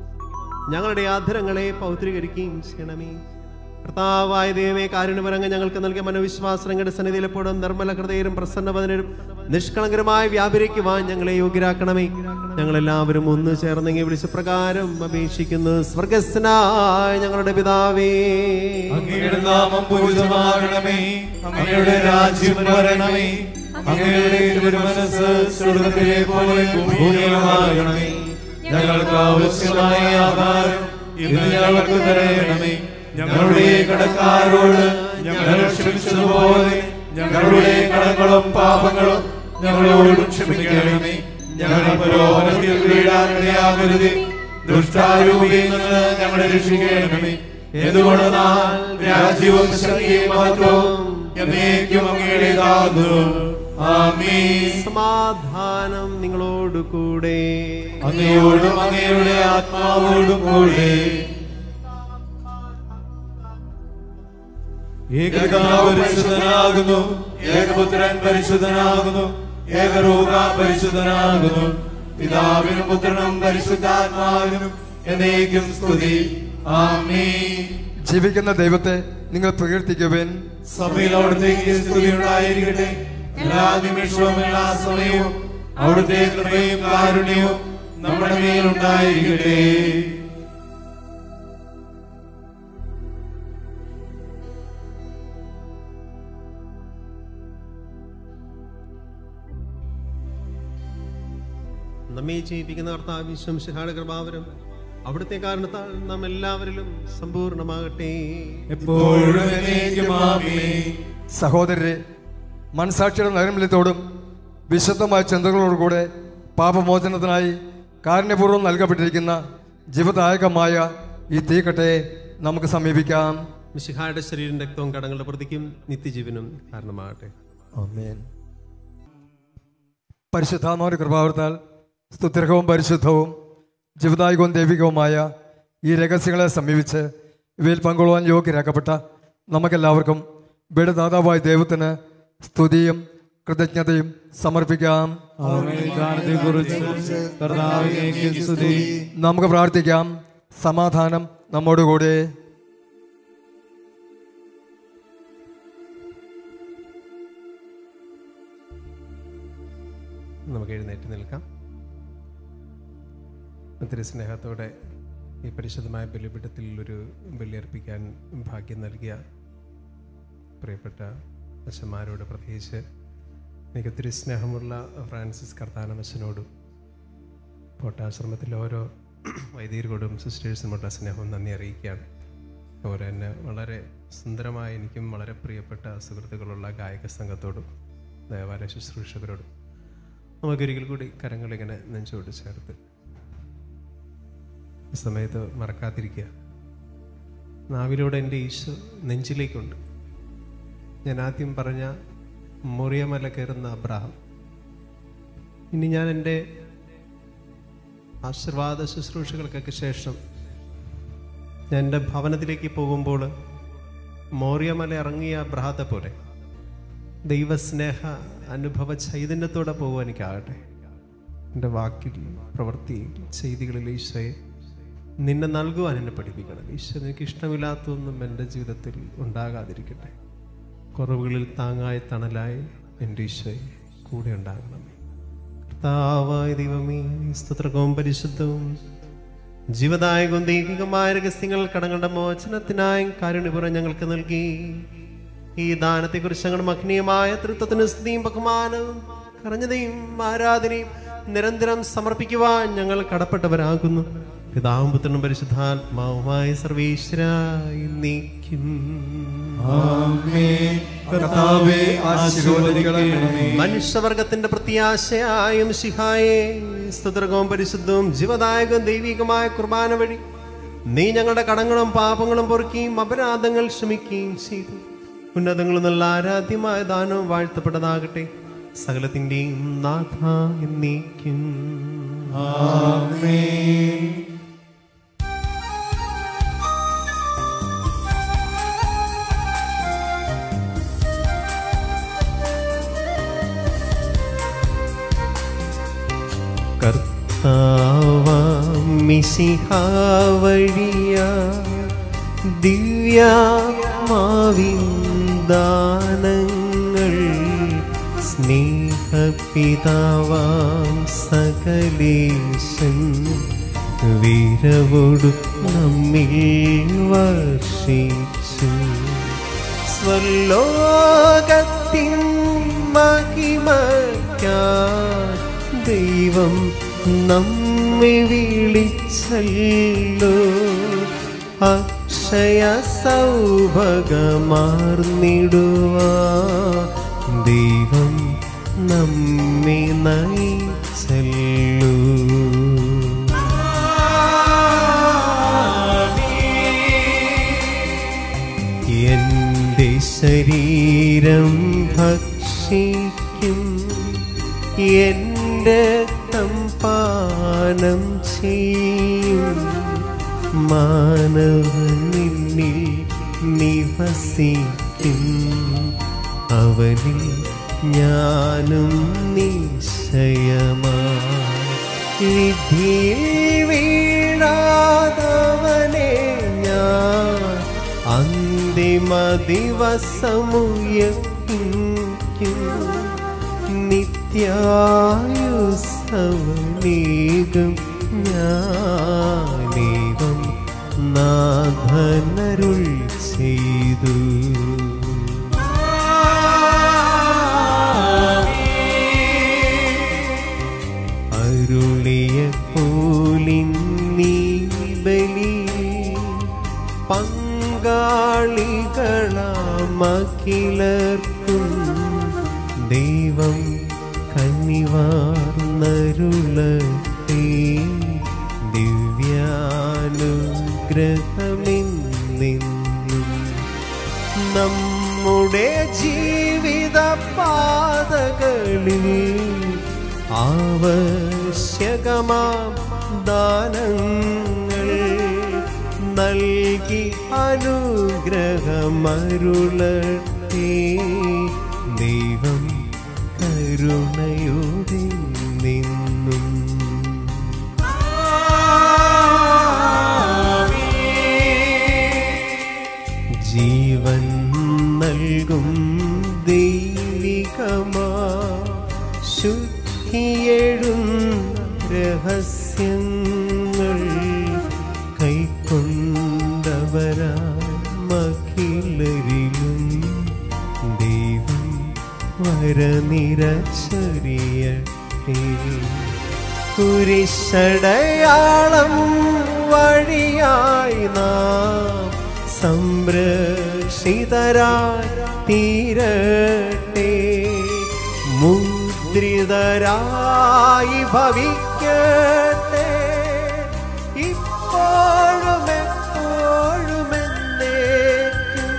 Speaker 5: ഞങ്ങളുടെ ആധരങ്ങളെ പൗത്രീകരിക്കുകയും ചെയ്യണമേ. കർത്താവായ ദൈവമേ, കാരുണ്യപരങ്ങ് ഞങ്ങൾക്ക് നൽകിയ മനോവിശ്വാസങ്ങളുടെ സന്നിധിയിൽ എപ്പോഴും നിർമ്മല ഹൃദയരും പ്രസന്നവദനരും നിഷ്കളങ്കരമായി വ്യാപരിക്കുവാൻ ഞങ്ങളെ യോഗ്യരാക്കണമേ. ഞങ്ങളെല്ലാവരും ഒന്ന് ചേർന്നെങ്കിൽ വിളിച്ച പ്രകാരം അപേക്ഷിക്കുന്നു. സ്വർഗസ്ഥനായ ഞങ്ങളുടെ പിതാവേ,
Speaker 2: അങ്ങയുടെ നാമം പൂജിതമാകണമേ, അങ്ങയുടെ രാജ്യം വരണമേ, അങ്ങയുടെ തിരുമനസ്സ് സ്വർഗ്ഗത്തിലെ പോലെ ഭൂമിയിലുമാകണമേ. ഞങ്ങൾക്ക് ആവശ്യമായ ആഹാരം ഇന്ന് ഞങ്ങൾക്ക് തരണമേ. ഞങ്ങളുടെ കടക്കാരോട് ഞങ്ങൾ ക്ഷമിച്ചതുപോലെ ഞങ്ങളുടെ കടങ്ങളും പാപങ്ങളും ഞങ്ങളോട് ക്ഷമിക്കണമേ. ഞങ്ങൾ പ്രലോഭനത്തിൽ വീഴാനിടയാകരുതേ. ദുഷ്ടാരൂപിയിൽ നിന്ന് ഞങ്ങളെ രക്ഷിക്കണമേ. എന്തുകൊണ്ടെന്നാൽ രാജ്യവും ശക്തിയും മഹത്വവും എന്നേക്കും അങ്ങയുടേതാകുന്നു. ആമേൻ.
Speaker 5: സമാധാനം നിങ്ങളോട് കൂടെ.
Speaker 2: അങ്ങയോടും അങ്ങയുടെ ആത്മാവോടും കൂടെ. ഏകപിതാവ് പരിശുദ്ധനാകുന്നു, ഏകപുത്രൻ പരിശുദ്ധനാകുന്നു, ഏകരൂഹ പരിശുദ്ധനാകുന്നു. പിതാവിനും പുത്രനും പരിശുദ്ധാത്മാവിനും എന്നേക്കും സ്തുതി. ആമേൻ.
Speaker 3: ജീവിക്കുന്ന ദൈവത്തെ നിങ്ങൾ പ്രകീർത്തിക്കുവിൻ.
Speaker 2: സഭയിൽ അവിടുത്തേക്ക് സ്തുതി ഉണ്ടായിരിക്കട്ടെ. എല്ലാ നിമിഷവും എല്ലാ സമയവും അവിടുത്തെ കൃപയും കാരുണ്യവും നമ്മുടെ മേലുണ്ടായിരിക്കട്ടെ.
Speaker 5: നമ്മെ ജീവിപ്പിക്കുന്ന കർത്താവ് ശംശിഹായുടെ കൃപാവരം അവിടുത്തെ കാരണത്താൽ നാം എല്ലാവരിലും സമ്പൂർണ്ണമാകട്ടെ.
Speaker 2: എപ്പോഴും എന്നേക്കും ആമേൻ.
Speaker 3: സഹോദരരെ, മനസാക്ഷിയുടെ നൈർമല്യത്തോടും വിശുദ്ധമായ ചിന്തകളോടുകൂടെ പാപമോചനത്തിനായി കാരുണ്യപൂർവ്വം നൽകപ്പെട്ടിരിക്കുന്ന ജീവദായകമായ ഈ തീക്കട്ടെ നമുക്ക് സമീപിക്കാം.
Speaker 5: മിശിഹായുടെ ശരീരം രക്തവും കടങ്ങളുടെ പ്രതിക്കും നിത്യജീവനും കാരണമാകട്ടെ.
Speaker 3: ആമേൻ. പരിശുദ്ധാത്മാവിന്റെ കൃപാവരത്താൽ സ്തുത്യർഹവും പരിശുദ്ധവും ജീവദായകവും ദൈവികവുമായ ഈ രഹസ്യങ്ങളെ സമീപിച്ച് ഇവയിൽ പങ്കുകൊള്ളുവാൻ യോഗ്യരാക്കപ്പെട്ട നമുക്കെല്ലാവർക്കും ബിഡദാതാവായ ദൈവത്തിന് സ്തുതിയും കൃതജ്ഞതയും സമർപ്പിക്കാം. നമുക്ക് പ്രാർത്ഥിക്കാം. സമാധാനം നമ്മോടുകൂടെ.
Speaker 5: നമുക്ക് എഴുന്നേറ്റ് നിൽക്കാം. ഒത്തിരി സ്നേഹത്തോടെ ഈ പരിശുദ്ധമായ ബലിപീഠത്തിൽ ഒരു ബലിയർപ്പിക്കാൻ ഭാഗ്യം നൽകിയ പ്രിയപ്പെട്ട അച്ഛന്മാരോട്, പ്രത്യേകിച്ച് എനിക്കൊത്തിരി സ്നേഹമുള്ള ഫ്രാൻസിസ് കർത്താനമച്ചനോടും പോട്ടാശ്രമത്തിലെ ഓരോ വൈദികരോടും സിസ്റ്റേഴ്സിനുമുള്ള സ്നേഹവും നന്ദി അറിയിക്കുകയാണ്. അതുപോലെ തന്നെ വളരെ സുന്ദരമായ എനിക്കും വളരെ പ്രിയപ്പെട്ട സുഹൃത്തുക്കളുള്ള ഗായക സംഘത്തോടും ദേവാലയ ശുശ്രൂഷകരോടും നമുക്കൊരിക്കൽ കൂടി കരങ്ങളിങ്ങനെ നെഞ്ചോട് ചേർത്ത് ഈ സമയത്ത് മറക്കാതിരിക്കുക. നാവിലൂടെ എൻ്റെ ഈശോ നെഞ്ചിലേക്കുണ്ട്. ഞാൻ ആദ്യം പറഞ്ഞ മോറിയമല കയറുന്ന അബ്രഹാം, ഇനി ഞാൻ എൻ്റെ ആശീർവാദ ശുശ്രൂഷകൾക്കൊക്കെ ശേഷം ഞാൻ എൻ്റെ ഭവനത്തിലേക്ക് പോകുമ്പോൾ മോറിയമല ഇറങ്ങിയ അബ്രഹാത്തെ പോലെ ദൈവസ്നേഹ അനുഭവ ചൈതന്യത്തോടെ പോകുവാൻ എനിക്കാകട്ടെ. എൻ്റെ വാക്കിൽ, പ്രവൃത്തിയിൽ, ചെയ്തികളിൽ ഈശോയെ നിന്നെ നൽകുവാൻ എന്നെ പഠിപ്പിക്കണം. ഈശോ, എനിക്ക് ഇഷ്ടമില്ലാത്തതൊന്നും എൻ്റെ ജീവിതത്തിൽ ഉണ്ടാകാതിരിക്കട്ടെ. കുറവുകളിൽ താങ്ങായി തണലായി എൻ്റെ ഈശോയെ കൂടെ ഉണ്ടാകണമേ. കർത്താവായ ദൈവമേ, സ്തുത്രവും പരിശുദ്ധവും ജീവദായകവും ദൈവികമായ രഹസ്യങ്ങൾ കടങ്ങളുടെ മോചനത്തിനായും കാരുണ്യപൂർവ്വം ഞങ്ങൾക്ക് നൽകി ഈ ദാനത്തെക്കുറിച്ച് ഞങ്ങളുടെ മഹനീയമായ തൃത്വത്തിന് സ്തുതിയും ബഹുമാനവും കരഞ്ഞതയും ആരാധനയും നിരന്തരം സമർപ്പിക്കുവാൻ ഞങ്ങൾ കടപ്പെട്ടവരാകുന്നു. പിതാവും പുത്രനും പരിശുദ്ധാത്മാവുമായ സർവീശ്വരായി നീക്കും. മനുഷ്യവർഗത്തിന്റെ പ്രത്യാശയായും ശിഹായെ സ്തുതർഗവും പരിശുദ്ധവും ജീവദായകവും ദൈവികമായ കുർബാന വഴി നീ ഞങ്ങളുടെ കടങ്ങളും പാപങ്ങളും പൊറുക്കുകയും അപരാധങ്ങൾ ക്ഷമിക്കുകയും ചെയ്തു. ഉന്നതങ്ങളിൽ നിന്നുള്ള ആരാധ്യമായ ദാനവും വാഴ്ത്തപ്പെട്ടതാകട്ടെ. സകലത്തിന്റെയും നാഥ എന്നേക്കും. ആമേൻ. കർത്താവാം മിശിഹാ വഴിയാ ദിവ്യാത്മാവിൻ ദാനങ്ങൾ സ്നേഹപിതാവാം സകലേശൻ വീരവോടു നമ്മിൽ വർഷിച്ചു. സ്വർലോകത്തിൻ മഹിമയ്ക്കായി ദൈവം നമ്മെ വിളിച്ചല്ലോ. അക്ഷയ സൗഭഗമാർന്നിടുവാൻ ദൈവം നമ്മെ നയിച്ചല്ലോ. എന്റെ ശരീരം ഭക്ഷിക്കും, എന്റെ രക്തം പാനം ചെയ്യും, മാനവനിൽ നിവസിക്കും, അവനിൽ ഞാനും നിശ്ചയമായി. വിധിയിൽ വീഴാതവനെ ഞാൻ അന്തിമ ദിവസമുയർത്തിക്കും, നിത്യായുസ്സവനേകും ഞാനേവം നാഥനരുൾ ചെയ്തു. അരുളിയ പോലിന്നീ ബലി പങ്കാളികളാമഖിലർക്കും ദൈവം കനിവാർന്നരുളട്ടെ. ദിവ്യാനുഗ്രഹമെന്നെന്നും നമ്മുടെ ജീവിത പാതകളിൽ ആവശ്യകമാം ദാനങ്ങൾ നൽകി അനുഗ്രഹമരുളട്ടെ. ദൈവം കരുണയോടെ നിന്നും ജീവൻ നൽകും ദൈവികമാ ശുദ്ധിയെഴും രഹസ്യങ്ങൾ കൈക്കൊണ്ടവരാ മഖിലരിലും ദൈവം വരനിരച്ചൊരിയട്ടെ. കുരിശടയാളം വഴിയായി നാം സംരക്ഷിതരായി തീരട്ടെ. മുദ്രിതരായി ഭവിക്കട്ടെ ഇപ്പോഴും എപ്പോഴും എന്നേക്കും.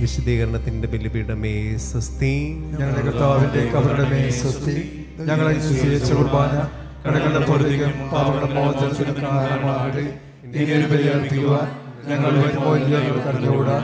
Speaker 5: വിശദീകരണത്തിന്റെ ബലിപീഠമേ സ്വസ്തി.
Speaker 3: ഞങ്ങളുടെ കർത്താവിന്റെ കബറിടമേ സ്വസ്തി. ഞങ്ങളെ സ്വീകരിച്ച കുർബാന കടകളുടെ പൊറുതിക്കും പാപങ്ങളുടെ മോചനത്തിനും കാരണമാകട്ടെ. ഇനിയൊരു ബലി അർപ്പിക്കുവാൻ ഞങ്ങൾ വരുമ്പോൾ കടന്നുകൂടാ.